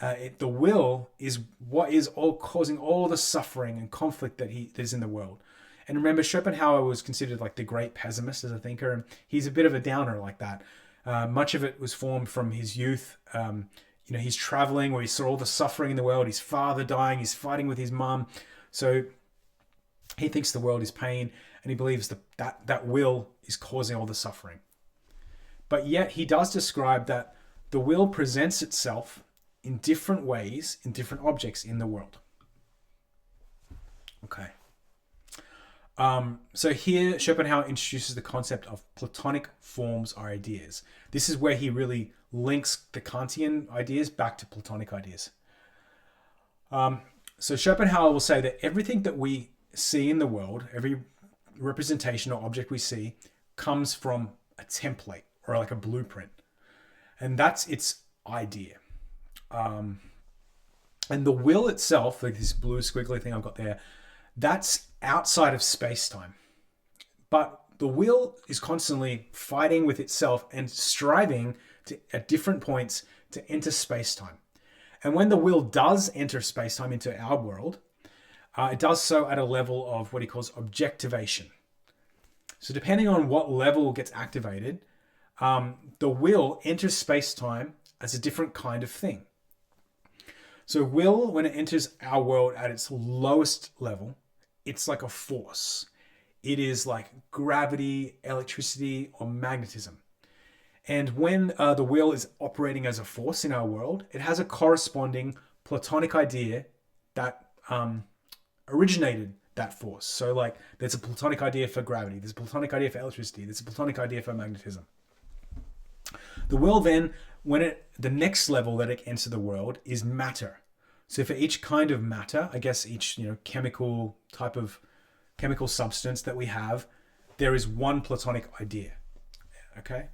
The will is what is causing all the suffering and conflict that is in the world. And remember, Schopenhauer was considered like the great pessimist as a thinker, and he's a bit of a downer like that. Much of it was formed from his youth. He's traveling where he saw all the suffering in the world, his father dying, he's fighting with his mum. So he thinks the world is pain, and he believes that will is causing all the suffering. But yet he does describe that the will presents itself in different ways, in different objects in the world. Okay. So here Schopenhauer introduces the concept of Platonic forms or ideas. This is where he really links the Kantian ideas back to Platonic ideas. So Schopenhauer will say that everything that we see in the world, every representation or object we see, comes from a template or like a blueprint. And that's its idea. And the will itself, like this blue squiggly thing I've got there, that's outside of space-time. But the will is constantly fighting with itself and striving at different points to enter space-time. And when the will does enter space-time into our world, it does so at a level of what he calls objectivation. So depending on what level gets activated, the will enters space-time as a different kind of thing. So will, when it enters our world at its lowest level, it's like a force. It is like gravity, electricity, or magnetism. And when the will is operating as a force in our world, it has a corresponding Platonic idea that originated that force. So like there's a Platonic idea for gravity, there's a Platonic idea for electricity, there's a Platonic idea for magnetism. The will then, the next level that it enters the world is matter. So for each kind of matter, I guess each chemical type of chemical substance that we have, there is one Platonic idea. Okay?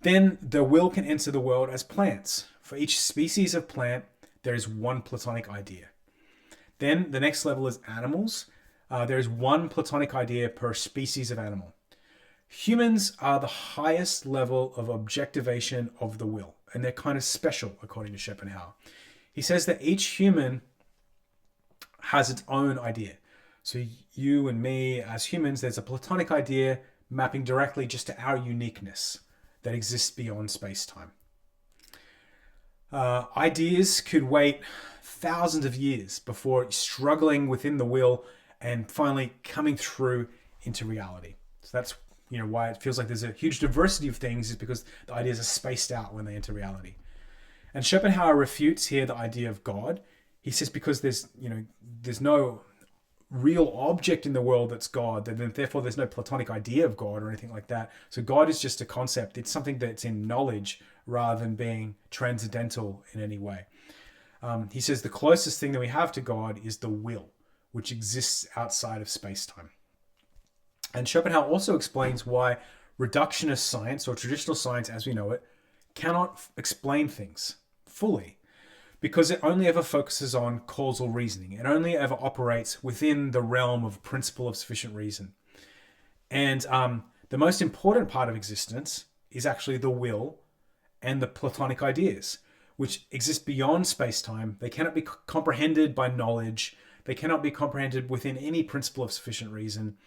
Then the will can enter the world as plants. For each species of plant, there is one Platonic idea. Then the next level is animals. There is one Platonic idea per species of animal. Humans are the highest level of objectivation of the will, and they're kind of special, according to Schopenhauer. He says that each human has its own idea. So you and me as humans, there's a Platonic idea mapping directly just to our uniqueness that exists beyond space-time. Ideas could wait thousands of years before struggling within the will and finally coming through into reality. So that's why it feels like there's a huge diversity of things, is because the ideas are spaced out when they enter reality. And Schopenhauer refutes here the idea of God. He says because there's no real object in the world that's God, then therefore there's no Platonic idea of God or anything like that. So God is just a concept. It's something that's in knowledge rather than being transcendental in any way. He says the closest thing that we have to God is the will, which exists outside of space-time. And Schopenhauer also explains why reductionist science, or traditional science as we know it, cannot explain things fully, because it only ever focuses on causal reasoning. It only ever operates within the realm of principle of sufficient reason. And the most important part of existence is actually the will and the Platonic ideas, which exist beyond space-time. They cannot be comprehended by knowledge. They cannot be comprehended within any principle of sufficient reason.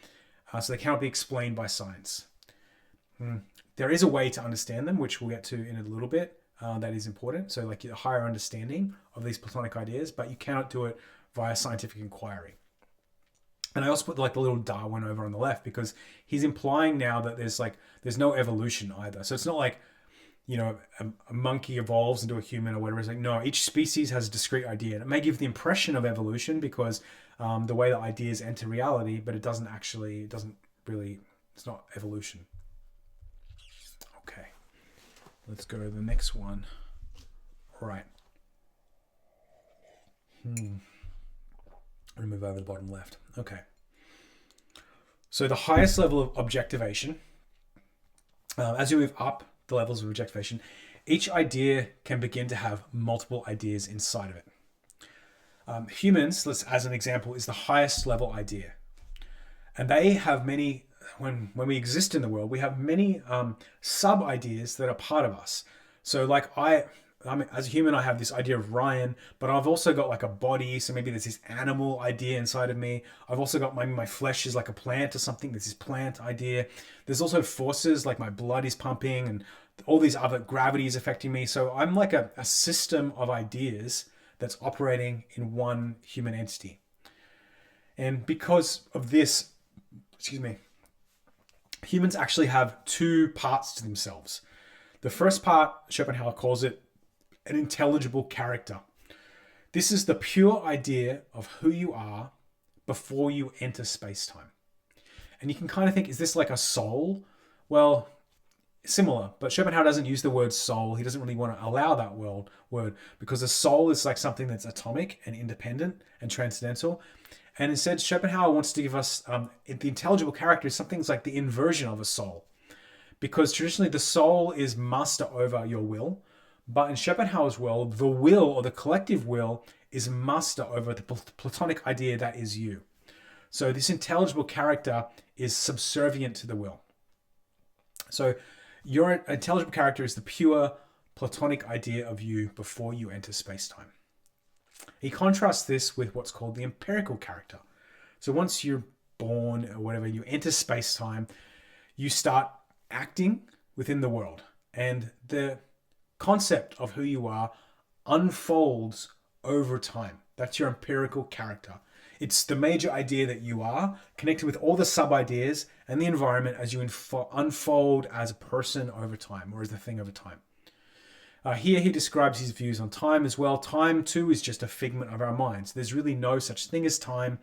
So they cannot be explained by science. There is a way to understand them, which we'll get to in a little bit. That is important. So like a higher understanding of these Platonic ideas, but you cannot do it via scientific inquiry. And I also put like the little Darwin over on the left because he's implying now that there's no evolution either. So it's not like, you know, a monkey evolves into a human or whatever. It's like, no, each species has a discrete idea. And it may give the impression of evolution because the way that ideas enter reality, but it's not evolution. Okay. Let's go to the next one. Right. I'll move over to the bottom left. Okay. So the highest level of objectivation, as you move up the levels of objectivation, each idea can begin to have multiple ideas inside of it. Humans, as an example, is the highest level idea. And they have many, when we exist in the world, we have many sub-ideas that are part of us. So like as a human, I have this idea of Ryan, but I've also got like a body. So maybe there's this animal idea inside of me. I've also got my flesh is like a plant or something. There's this plant idea. There's also forces like my blood is pumping and all these other gravity is affecting me. So I'm like a system of ideas that's operating in one human entity. And because of this, humans actually have two parts to themselves. The first part, Schopenhauer calls it an intelligible character. This is the pure idea of who you are before you enter space-time. And you can kind of think, is this like a soul? Well, similar, but Schopenhauer doesn't use the word soul. He doesn't really want to allow that word because a soul is like something that's atomic and independent and transcendental. And instead, Schopenhauer wants to give us the intelligible character is something like the inversion of a soul. Because traditionally the soul is master over your will. But in Schopenhauer's world, the will or the collective will is master over the Platonic idea that is you. So this intelligible character is subservient to the will. So your intelligible character is the pure Platonic idea of you before you enter space-time. He contrasts this with what's called the empirical character. So once you're born or whatever, you enter space-time, you start acting within the world. And the concept of who you are unfolds over time. That's your empirical character. It's the major idea that you are, connected with all the sub-ideas and the environment as you unfold as a person over time, or as a thing over time. Here he describes his views on time as well. Time too is just a figment of our minds. There's really no such thing as time.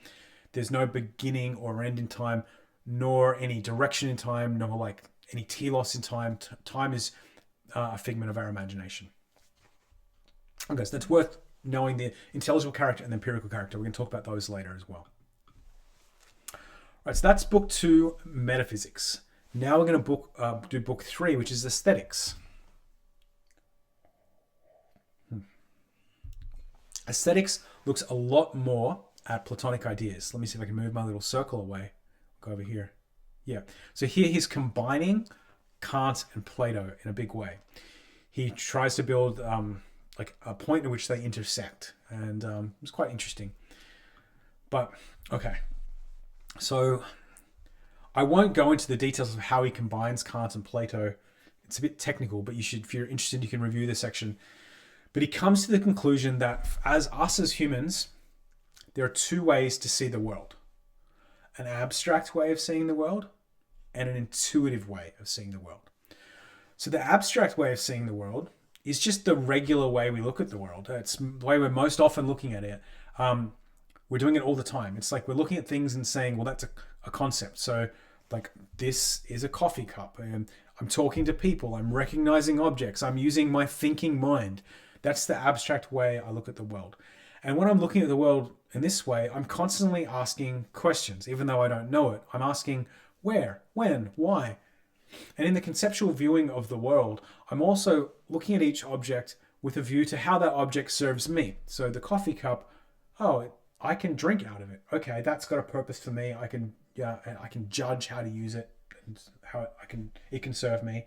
There's no beginning or end in time, nor any direction in time, nor like any telos in time. Time is a figment of our imagination. Okay, so that's worth knowing the intelligible character and the empirical character. We're going to talk about those later as well. All right, so that's book 2, metaphysics. Now we're going to do book 3, which is aesthetics. Aesthetics looks a lot more at Platonic ideas. Let me see if I can move my little circle away. Go over here. Yeah. So here he's combining Kant and Plato in a big way. He tries to build like a point in which they intersect, and it's quite interesting. But okay, so I won't go into the details of how he combines Kant and Plato. It's a bit technical, but if you're interested, you can review this section. But he comes to the conclusion that as humans, there are two ways to see the world: an abstract way of seeing the world and an intuitive way of seeing the world. So the abstract way of seeing the world is just the regular way we look at the world. It's the way we're most often looking at it. We're doing it all the time. It's like we're looking at things and saying, well, that's a concept. So like this is a coffee cup, and I'm talking to people, I'm recognizing objects, I'm using my thinking mind. That's the abstract way I look at the world. And when I'm looking at the world in this way, I'm constantly asking questions. Even though I don't know it, I'm asking where, when, why. And in the conceptual viewing of the world, I'm also looking at each object with a view to how that object serves me. So the coffee cup, oh, I can drink out of it. Okay, that's got a purpose for me. I can judge how to use it and how it can serve me.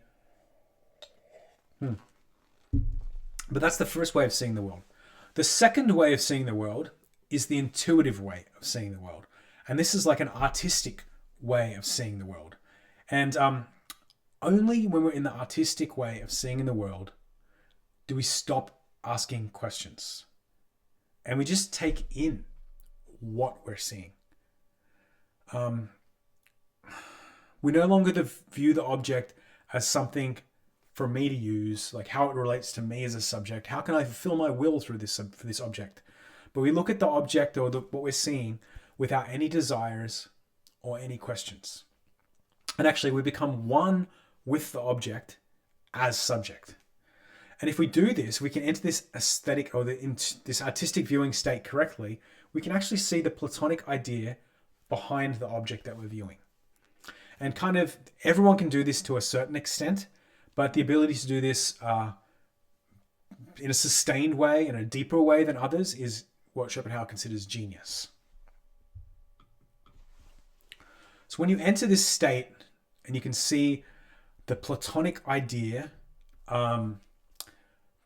But that's the first way of seeing the world. The second way of seeing the world is the intuitive way of seeing the world. And this is like an artistic way of seeing the world. And only when we're in the artistic way of seeing the world do we stop asking questions. And we just take in what we're seeing. We no longer view the object as something for me to use, like how it relates to me as a subject. How can I fulfill my will through this for this object? But we look at the object or what we're seeing without any desires or any questions. And actually, we become one with the object as subject. And if we do this, we can enter this aesthetic or this artistic viewing state correctly. We can actually see the Platonic idea behind the object that we're viewing. And kind of everyone can do this to a certain extent, but the ability to do this in a sustained way, in a deeper way than others, is what Schopenhauer considers genius. So when you enter this state and you can see the Platonic idea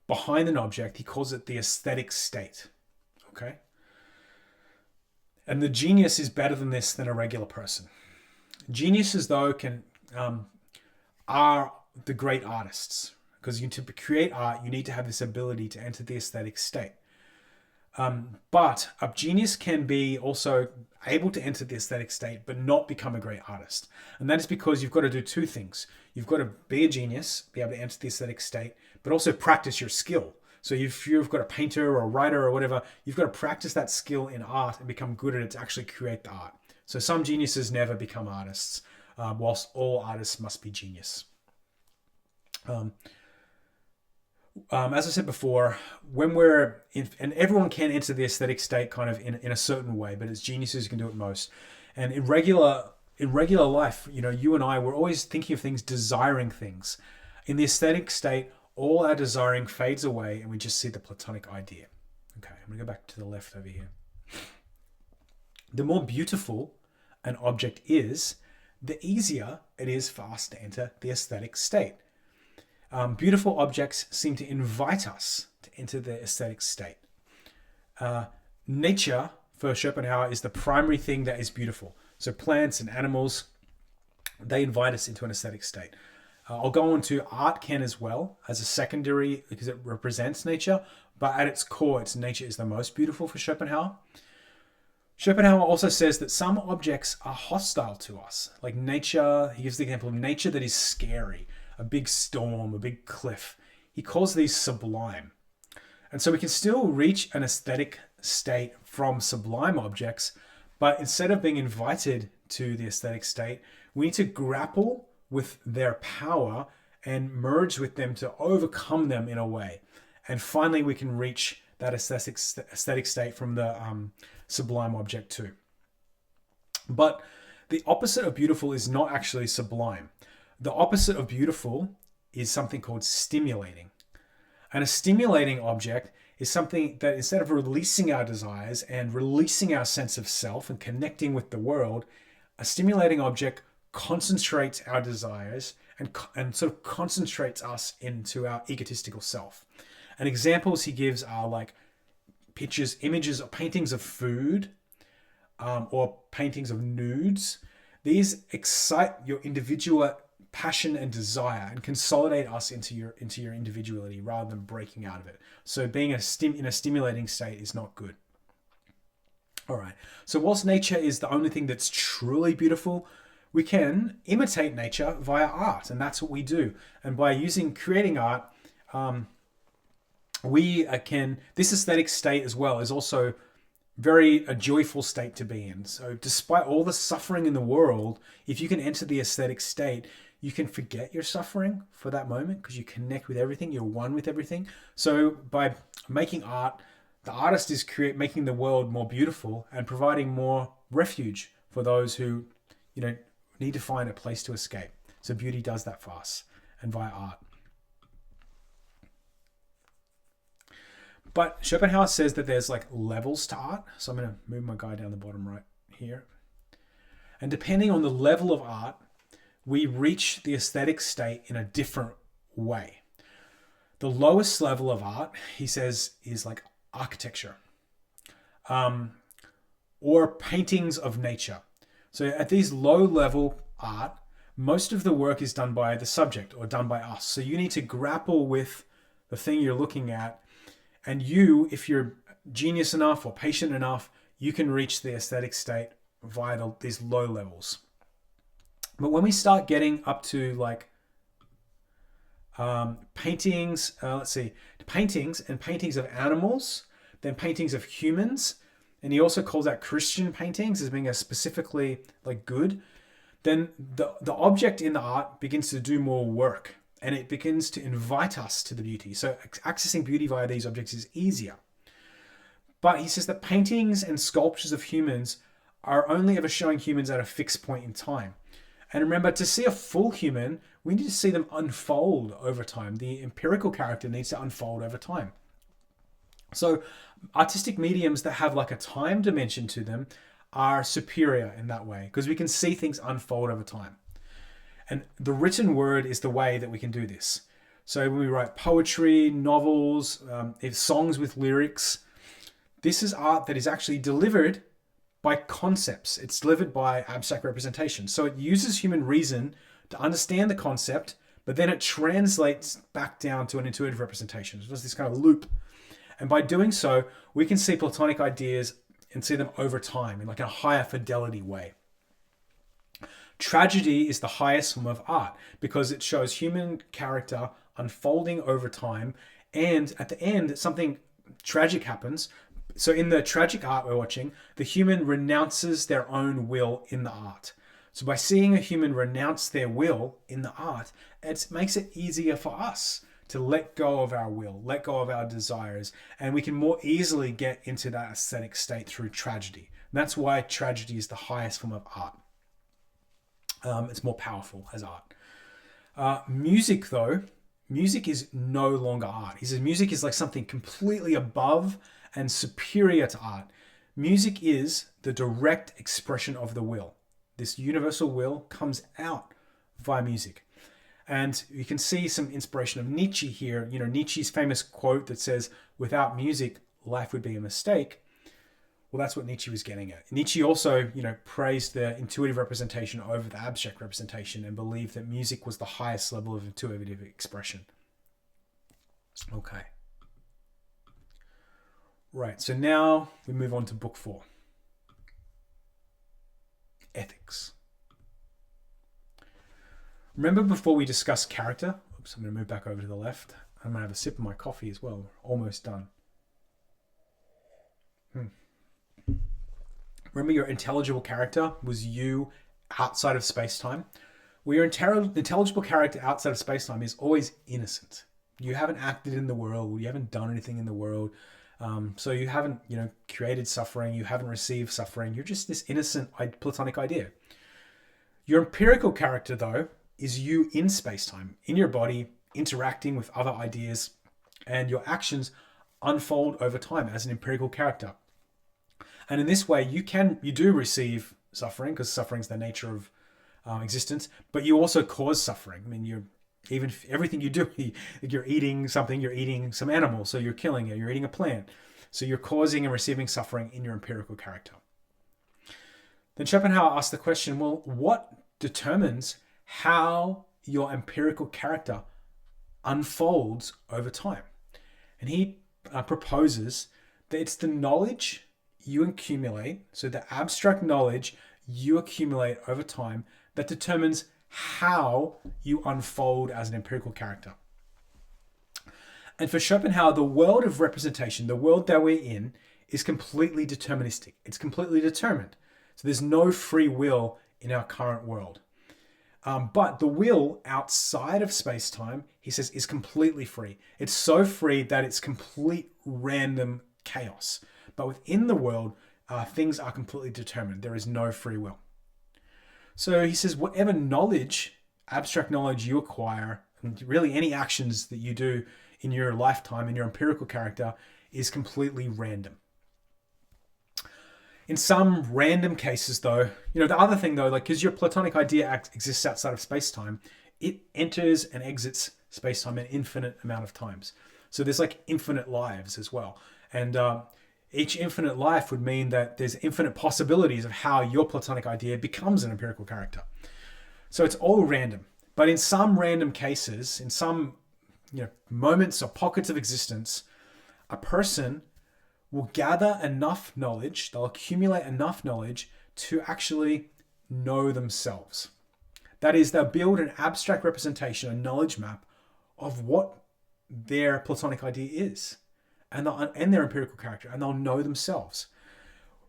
behind an object, he calls it the aesthetic state. Okay? And the genius is better than this than a regular person. Geniuses, though, are the great artists, because to create art, you need to have this ability to enter the aesthetic state. But a genius can be also able to enter the aesthetic state, but not become a great artist. And that is because you've got to do two things. You've got to be a genius, be able to enter the aesthetic state, but also practice your skill. So if you've got a painter or a writer or whatever, you've got to practice that skill in art and become good at it to actually create the art. So some geniuses never become artists, whilst all artists must be genius. As I said before, when we're in, and everyone can enter the aesthetic state kind of in a certain way, but it's geniuses who can do it most. And in regular life, you and I, we're always thinking of things, desiring things. In the aesthetic state, all our desiring fades away and we just see the Platonic idea. Okay, I'm going to go back to the left over here. The more beautiful an object is, the easier it is for us to enter the aesthetic state. Beautiful objects seem to invite us to enter the aesthetic state. Nature, for Schopenhauer, is the primary thing that is beautiful. So plants and animals, they invite us into an aesthetic state. I'll go on to art can as well as a secondary, because it represents nature, but at its core, nature is the most beautiful for Schopenhauer. Schopenhauer also says that some objects are hostile to us, like nature. He gives the example of nature that is scary, a big storm, a big cliff. He calls these sublime. And so we can still reach an aesthetic state from sublime objects, but instead of being invited to the aesthetic state, we need to grapple with their power and merge with them to overcome them in a way. And finally, we can reach that aesthetic state from the sublime object too. But the opposite of beautiful is not actually sublime. The opposite of beautiful is something called stimulating. And a stimulating object is something that, instead of releasing our desires and releasing our sense of self and connecting with the world, a stimulating object concentrates our desires and sort of concentrates us into our egotistical self. And examples he gives are like pictures, images, or paintings of food, or paintings of nudes. These excite your individual passion and desire and consolidate us into your individuality rather than breaking out of it. So being in a stimulating state is not good. All right. So whilst nature is the only thing that's truly beautiful, we can imitate nature via art, and that's what we do. And by creating art, this aesthetic state as well is also a joyful state to be in. So despite all the suffering in the world, if you can enter the aesthetic state, you can forget your suffering for that moment because you connect with everything, you're one with everything. So by making art, the artist is making the world more beautiful and providing more refuge for those who, need to find a place to escape. So beauty does that for us and via art. But Schopenhauer says that there's like levels to art. So I'm going to move my guy down the bottom right here. And depending on the level of art, we reach the aesthetic state in a different way. The lowest level of art, he says, is like architecture or paintings of nature. So at these low level art, most of the work is done by the subject or done by us. So you need to grapple with the thing you're looking at. And you, if you're genius enough or patient enough, you can reach the aesthetic state via these low levels. But when we start getting up to like paintings, paintings of animals, then paintings of humans, and he also calls out Christian paintings as being a specifically like good, then the object in the art begins to do more work and it begins to invite us to the beauty. So accessing beauty via these objects is easier. But he says that paintings and sculptures of humans are only ever showing humans at a fixed point in time. And remember, to see a full human, we need to see them unfold over time. The empirical character needs to unfold over time. So artistic mediums that have like a time dimension to them are superior in that way because we can see things unfold over time. And the written word is the way that we can do this. So when we write poetry, novels, songs with lyrics, this is art that is actually delivered by concepts. It's delivered by abstract representation. So it uses human reason to understand the concept, but then it translates back down to an intuitive representation. So there's this kind of loop. And by doing so, we can see Platonic ideas and see them over time in like a higher fidelity way. Tragedy is the highest form of art because it shows human character unfolding over time. And at the end, something tragic happens. So in the tragic art we're watching, the human renounces their own will in the art. So by seeing a human renounce their will in the art, it makes it easier for us to let go of our will, let go of our desires, and we can more easily get into that aesthetic state through tragedy. And that's why tragedy is the highest form of art. It's more powerful as art. Music, though, music is no longer art. He says music is like something completely above and superior to art. Music is the direct expression of the will. This universal will comes out via music. And you can see some inspiration of Nietzsche here. You know, Nietzsche's famous quote that says, without music, life would be a mistake. Well, that's what Nietzsche was getting at. Nietzsche also, praised the intuitive representation over the abstract representation and believed that music was the highest level of intuitive expression. Okay. Right, so now we move on to book 4. Ethics. Remember before we discussed character? Oops, I'm going to move back over to the left. I'm going to have a sip of my coffee as well. We're almost done. Remember your intelligible character was you outside of space-time? Well, your intelligible character outside of space-time is always innocent. You haven't acted in the world. You haven't done anything in the world. So you haven't, created suffering. You haven't received suffering. You're just this innocent Platonic idea. Your empirical character, though, is you in space-time, in your body, interacting with other ideas, and your actions unfold over time as an empirical character. And in this way, you do receive suffering because suffering is the nature of existence, but you also cause suffering. I mean, everything you do, you're eating something, you're eating some animal, so you're killing it, you're eating a plant. So you're causing and receiving suffering in your empirical character. Then Schopenhauer asked the question, well, what determines how your empirical character unfolds over time? And he proposes that it's the knowledge you accumulate, so the abstract knowledge you accumulate over time that determines how you unfold as an empirical character. And for Schopenhauer, the world of representation, the world that we're in, is completely deterministic. It's completely determined. So there's no free will in our current world. But the will outside of space-time, he says, is completely free. It's so free that it's complete random chaos. But within the world, things are completely determined. There is no free will. So he says, whatever knowledge, abstract knowledge you acquire, and really any actions that you do in your lifetime, in your empirical character, is completely random. In some random cases, though, the other thing, though, like, because your Platonic idea exists outside of space-time, it enters and exits space-time an infinite amount of times. So there's like infinite lives as well. And each infinite life would mean that there's infinite possibilities of how your Platonic idea becomes an empirical character. So it's all random. But in some random cases, in some moments or pockets of existence, a person will gather enough knowledge, they'll accumulate enough knowledge to actually know themselves. That is, they'll build an abstract representation, a knowledge map of what their Platonic idea is and their empirical character, and they'll know themselves.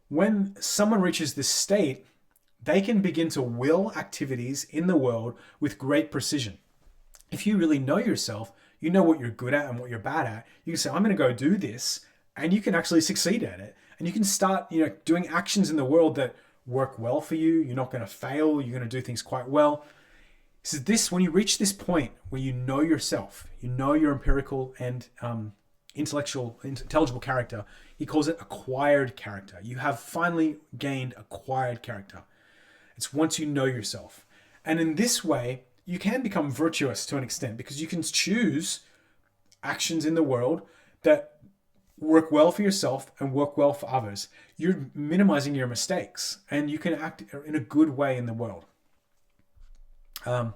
When someone reaches this state, they can begin to will activities in the world with great precision. If you really know yourself, you know what you're good at and what you're bad at. You can say, I'm going to go do this, and you can actually succeed at it. And you can start, doing actions in the world that work well for you. You're not going to fail. You're going to do things quite well. So when you reach this point where you know yourself, you know your empirical and intelligible character, he calls it acquired character. You have finally gained acquired character. It's once you know yourself. And in this way, you can become virtuous to an extent because you can choose actions in the world that work well for yourself and work well for others. You're minimizing your mistakes and you can act in a good way in the world. But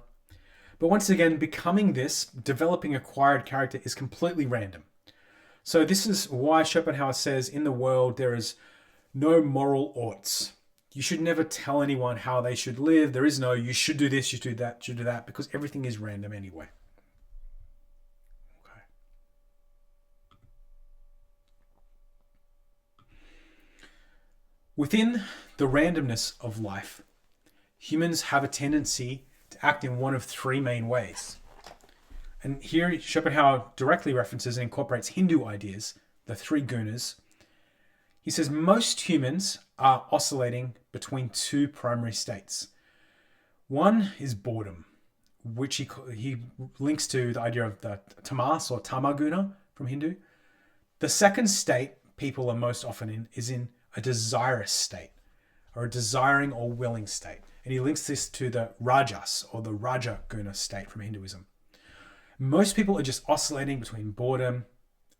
once again, developing acquired character is completely random. So this is why Schopenhauer says in the world there is no moral oughts. You should never tell anyone how they should live. There is no, you should do this, you should do that, you should do that, because everything is random anyway. Okay. Within the randomness of life, humans have a tendency to act in one of three main ways. And here Schopenhauer directly references and incorporates Hindu ideas, the three gunas. He says most humans are oscillating between two primary states. One is boredom, which he links to the idea of the tamas or tamaguna from Hindu. The second state people are most often in is in a desirous state, or a desiring or willing state. And he links this to the rajas or the raja guna state from Hinduism. Most people are just oscillating between boredom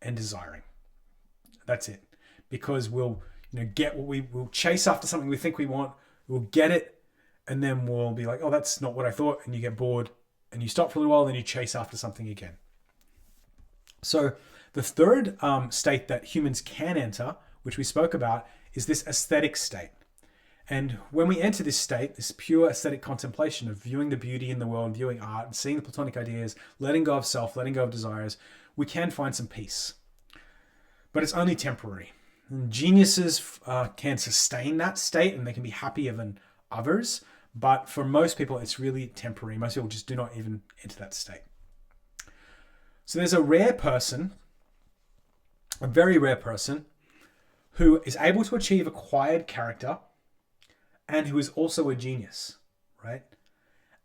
and desiring. That's it. Because we'll get what we'll chase after something we think we want, we'll get it, and then we'll be like, oh, that's not what I thought, and you get bored, and you stop for a little while, then you chase after something again. So the third state that humans can enter, which we spoke about, is this aesthetic state. And when we enter this state, this pure aesthetic contemplation of viewing the beauty in the world, viewing art, and seeing the Platonic ideas, letting go of self, letting go of desires, we can find some peace. But it's only temporary. And geniuses can sustain that state and they can be happier than others. But for most people, it's really temporary. Most people just do not even enter that state. So there's a rare person, a very rare person, who is able to achieve acquired character and who is also a genius, right?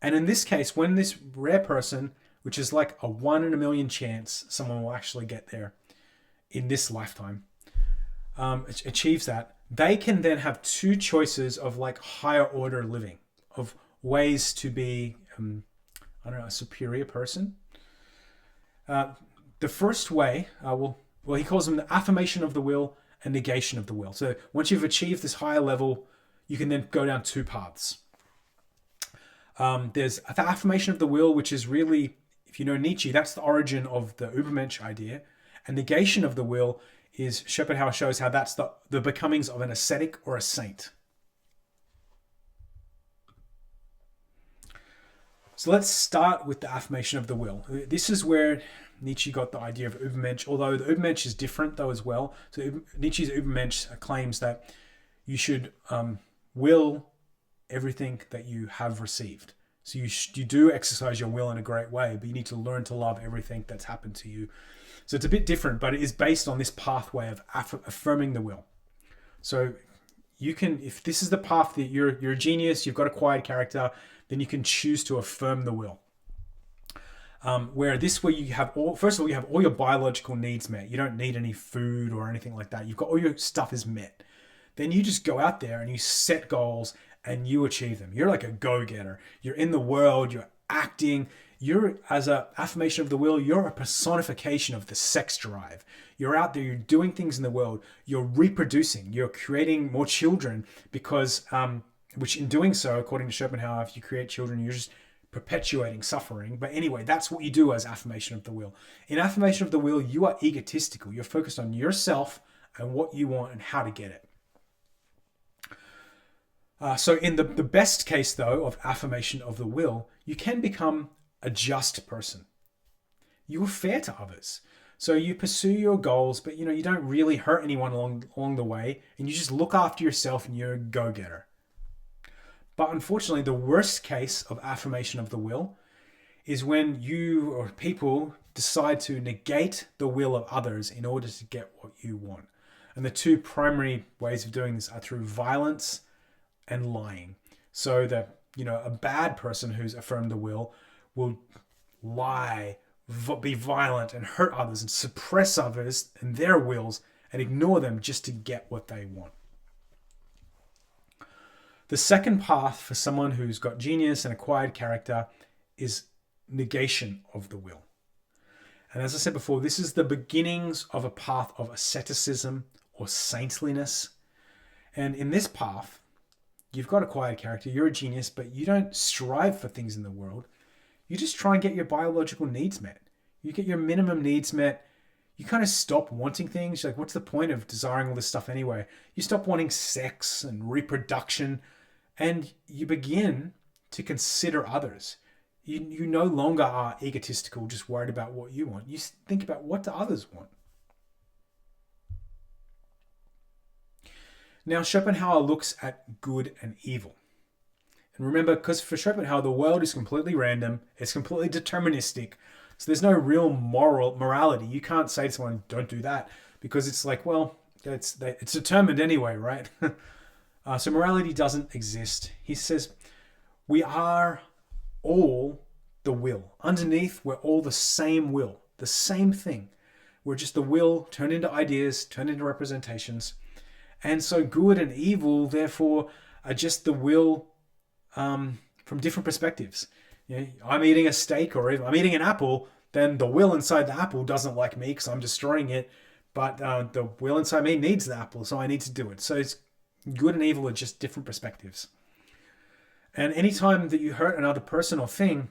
And in this case, when this rare person, which is like a 1 in a million chance someone will actually get there in this lifetime, achieves that, they can then have two choices of like higher order living, of ways to be, a superior person. The first way, he calls them the affirmation of the will and negation of the will. So once you've achieved this higher level, you can then go down two paths. There's the affirmation of the will, which is really, if you know Nietzsche, that's the origin of the Übermensch idea. And negation of the will is, Schopenhauer shows how that's the becomings of an ascetic or a saint. So let's start with the affirmation of the will. This is where Nietzsche got the idea of Übermensch, although the Übermensch is different though as well. So Nietzsche's Übermensch claims that you should will everything that you have received. So you do exercise your will in a great way, but you need to learn to love everything that's happened to you. So it's a bit different, but it is based on this pathway of affirming the will. So you can, if this is the path that you're a genius, you've got acquired character, then you can choose to affirm the will. where you have first of all, you have all your biological needs met. You don't need any food or anything like that. You've got all your stuff is met. Then you just go out there and you set goals and you achieve them. You're like a go-getter. You're in the world, you're acting. You're, as a affirmation of the will, you're a personification of the sex drive. You're out there, you're doing things in the world, you're reproducing, you're creating more children because, which in doing so, according to Schopenhauer, if you create children, you're just perpetuating suffering. But anyway, that's what you do as affirmation of the will. In affirmation of the will, you are egotistical. You're focused on yourself and what you want and how to get it. So in the best case, though, of affirmation of the will, you can become a just person. You are fair to others. So you pursue your goals, but you don't really hurt anyone along the way, and you just look after yourself and you're a go-getter. But unfortunately, the worst case of affirmation of the will is when you or people decide to negate the will of others in order to get what you want. And the two primary ways of doing this are through violence and lying. So that, a bad person who's affirmed the will lie, be violent and hurt others and suppress others and their wills and ignore them just to get what they want. The second path for someone who's got genius and acquired character is negation of the will. And as I said before, this is the beginnings of a path of asceticism or saintliness. And in this path, you've got acquired character, you're a genius, but you don't strive for things in the world. You just try and get your biological needs met. You get your minimum needs met. You kind of stop wanting things. You're like, what's the point of desiring all this stuff anyway? You stop wanting sex and reproduction, and you begin to consider others. You no longer are egotistical, just worried about what you want. You think about, what do others want? Now, Schopenhauer looks at good and evil. And remember, because for Schopenhauer, the world is completely random. It's completely deterministic. So there's no real morality. You can't say to someone, don't do that, because it's like, well, it's determined anyway, right? So morality doesn't exist. He says, we are all the will. Underneath, we're all the same will, the same thing. We're just the will turned into ideas, turned into representations. And so good and evil, therefore, are just the will from different perspectives. I'm eating a steak or I'm eating an apple, then the will inside the apple doesn't like me because I'm destroying it. But the will inside me needs the apple, so I need to do it. So it's good and evil are just different perspectives. And anytime that you hurt another person or thing,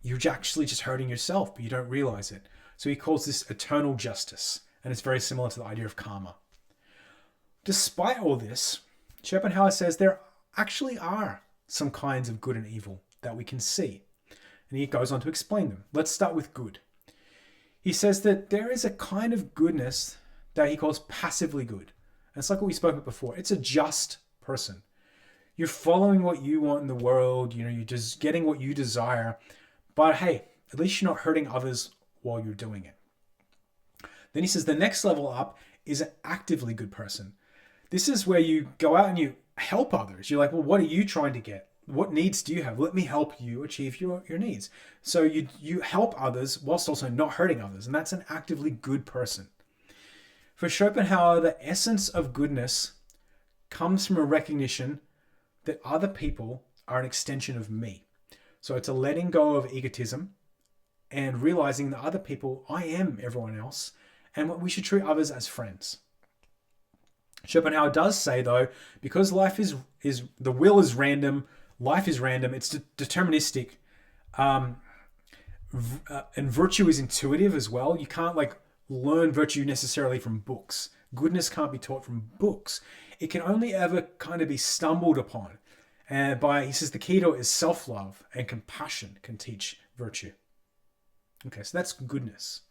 you're actually just hurting yourself, but you don't realize it. So he calls this eternal justice. And it's very similar to the idea of karma. Despite all this, Schopenhauer says there actually are some kinds of good and evil that we can see. And he goes on to explain them. Let's start with good. He says that there is a kind of goodness that he calls passively good. And it's like what we spoke about before. It's a just person. You're following what you want in the world. You're just getting what you desire. But hey, at least you're not hurting others while you're doing it. Then he says the next level up is an actively good person. This is where you go out and you help others. You're like, well, what are you trying to get? What needs do you have? Let me help you achieve your needs. So you help others whilst also not hurting others. And that's an actively good person. For Schopenhauer, the essence of goodness comes from a recognition that other people are an extension of me. So it's a letting go of egotism and realizing that other people, I am everyone else, and we should treat others as friends. Schopenhauer does say, though, because life is the will is random, life is random, it's deterministic, and virtue is intuitive as well. You can't learn virtue necessarily from books. Goodness can't be taught from books. It can only ever kind of be stumbled upon. And he says the key to it is self-love, and compassion can teach virtue. Okay, so that's goodness.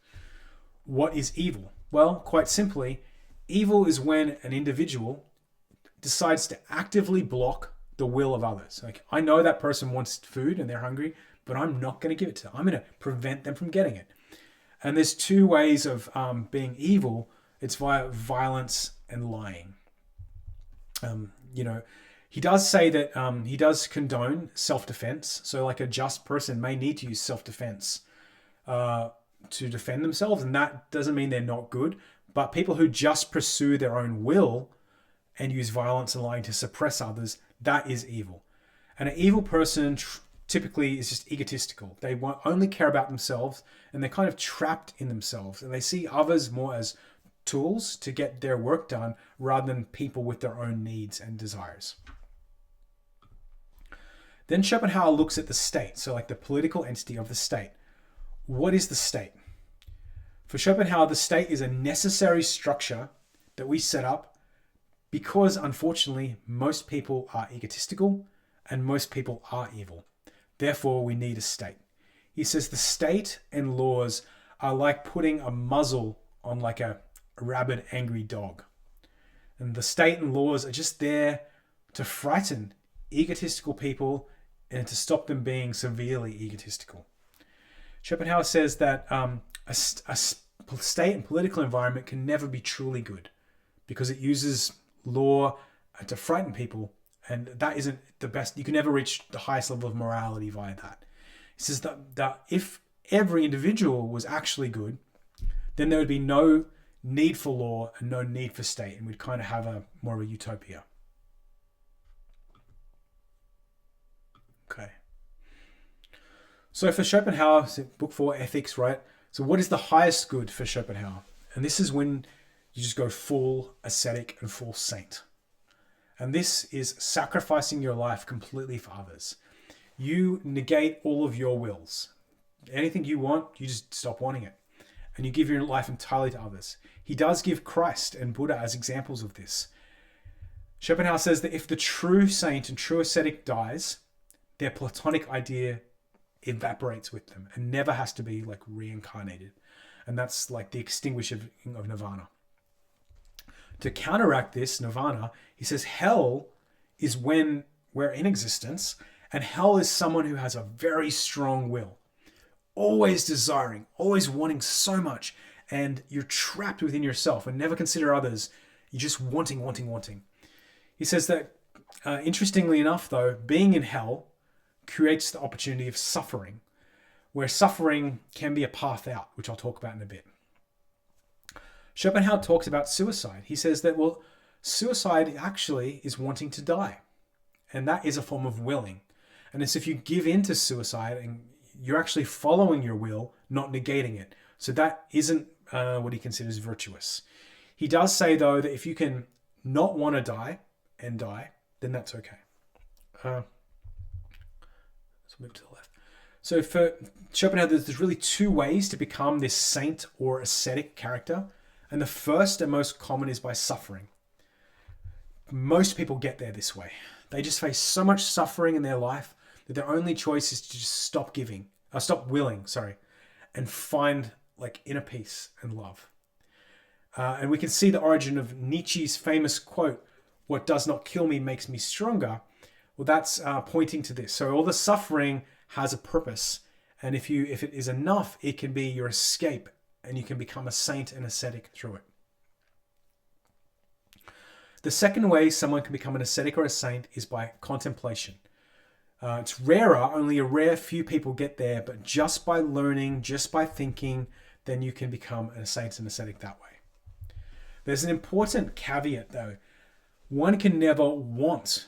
What is evil? Well, quite simply, evil is when an individual decides to actively block the will of others. Like, I know that person wants food and they're hungry, but I'm not going to give it to them. I'm going to prevent them from getting it. And there's two ways of being evil. It's via violence and lying. He does say that he does condone self-defense. So like a just person may need to use self-defense. to defend themselves, and that doesn't mean they're not good. But people who just pursue their own will and use violence and lying to suppress others, that is evil. And an evil person typically is just egotistical. They only care about themselves, and they're kind of trapped in themselves, and they see others more as tools to get their work done rather than people with their own needs and desires. Then Schopenhauer looks at the state, so like the political entity of the state. What is the state? For Schopenhauer, the state is a necessary structure that we set up because, unfortunately, most people are egotistical and most people are evil. Therefore, we need a state. He says the state and laws are like putting a muzzle on like a rabid, angry dog. And the state and laws are just there to frighten egotistical people and to stop them being severely egotistical. Schopenhauer says that a state and political environment can never be truly good because it uses law to frighten people, and that isn't the best. You can never reach the highest level of morality via that. He says that if every individual was actually good, then there would be no need for law and no need for state, and we'd kind of have more of a utopia. Okay. So for Schopenhauer, book 4, Ethics, right? So what is the highest good for Schopenhauer? And this is when you just go full ascetic and full saint. And this is sacrificing your life completely for others. You negate all of your wills. Anything you want, you just stop wanting it. And you give your life entirely to others. He does give Christ and Buddha as examples of this. Schopenhauer says that if the true saint and true ascetic dies, their Platonic idea evaporates with them and never has to be like reincarnated. And that's like the extinguishing of nirvana. To counteract this nirvana, he says hell is when we're in existence, and hell is someone who has a very strong will, always desiring, always wanting so much, and you're trapped within yourself and never consider others. You're just wanting. He says that, interestingly enough though, being in hell creates the opportunity of suffering, where suffering can be a path out, which I'll talk about in a bit. Schopenhauer talks about suicide. He says that, well, suicide actually is wanting to die, and that is a form of willing. And it's if you give in to suicide and you're actually following your will, not negating it. So that isn't what he considers virtuous. He does say, though, that if you can not want to die and die, then that's okay. Let's move to the left. So for Schopenhauer, there's really two ways to become this saint or ascetic character. And the first and most common is by suffering. Most people get there this way. They just face so much suffering in their life that their only choice is to just stop willing, and find like inner peace and love. And we can see the origin of Nietzsche's famous quote, "What does not kill me makes me stronger." Well, that's pointing to this. So all the suffering has a purpose. And if it is enough, it can be your escape, and you can become a saint and ascetic through it. The second way someone can become an ascetic or a saint is by contemplation. It's rarer, only a rare few people get there, but just by learning, just by thinking, then you can become a saint and ascetic that way. There's an important caveat though. One can never want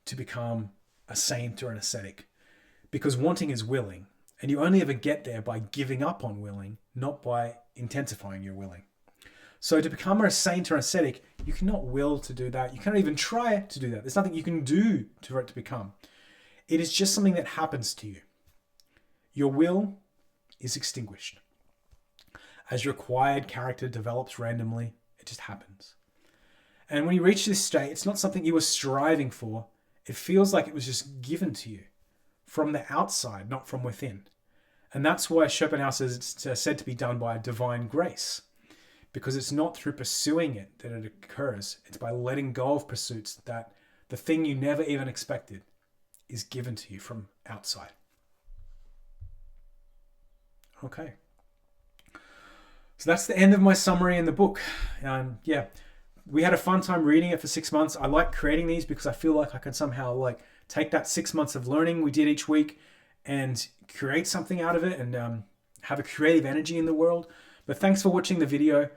to become a saint or an ascetic, because wanting is willing, and you only ever get there by giving up on willing, not by intensifying your willing. So to become a saint or an ascetic, you cannot will to do that. You cannot even try to do that. There's nothing you can do for it to become. It is just something that happens to you. Your will is extinguished. As your acquired character develops randomly, it just happens. And when you reach this state, it's not something you were striving for. It feels like it was just given to you from the outside, not from within. And that's why Schopenhauer says it's said to be done by a divine grace, because it's not through pursuing it that it occurs. It's by letting go of pursuits that the thing you never even expected is given to you from outside. Okay. So that's the end of my summary in the book. We had a fun time reading it for 6 months. I like creating these because I feel like I can somehow take that 6 months of learning we did each week and create something out of it. And have a creative energy in the world. But thanks for watching the video.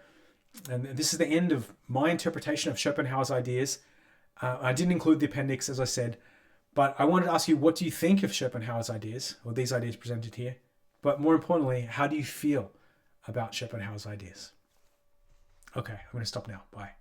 And this is the end of my interpretation of Schopenhauer's ideas. I didn't include the appendix, as I said, but I wanted to ask you, what do you think of Schopenhauer's ideas, or these ideas presented here? But more importantly, how do you feel about Schopenhauer's ideas? Okay, I'm going to stop now. Bye.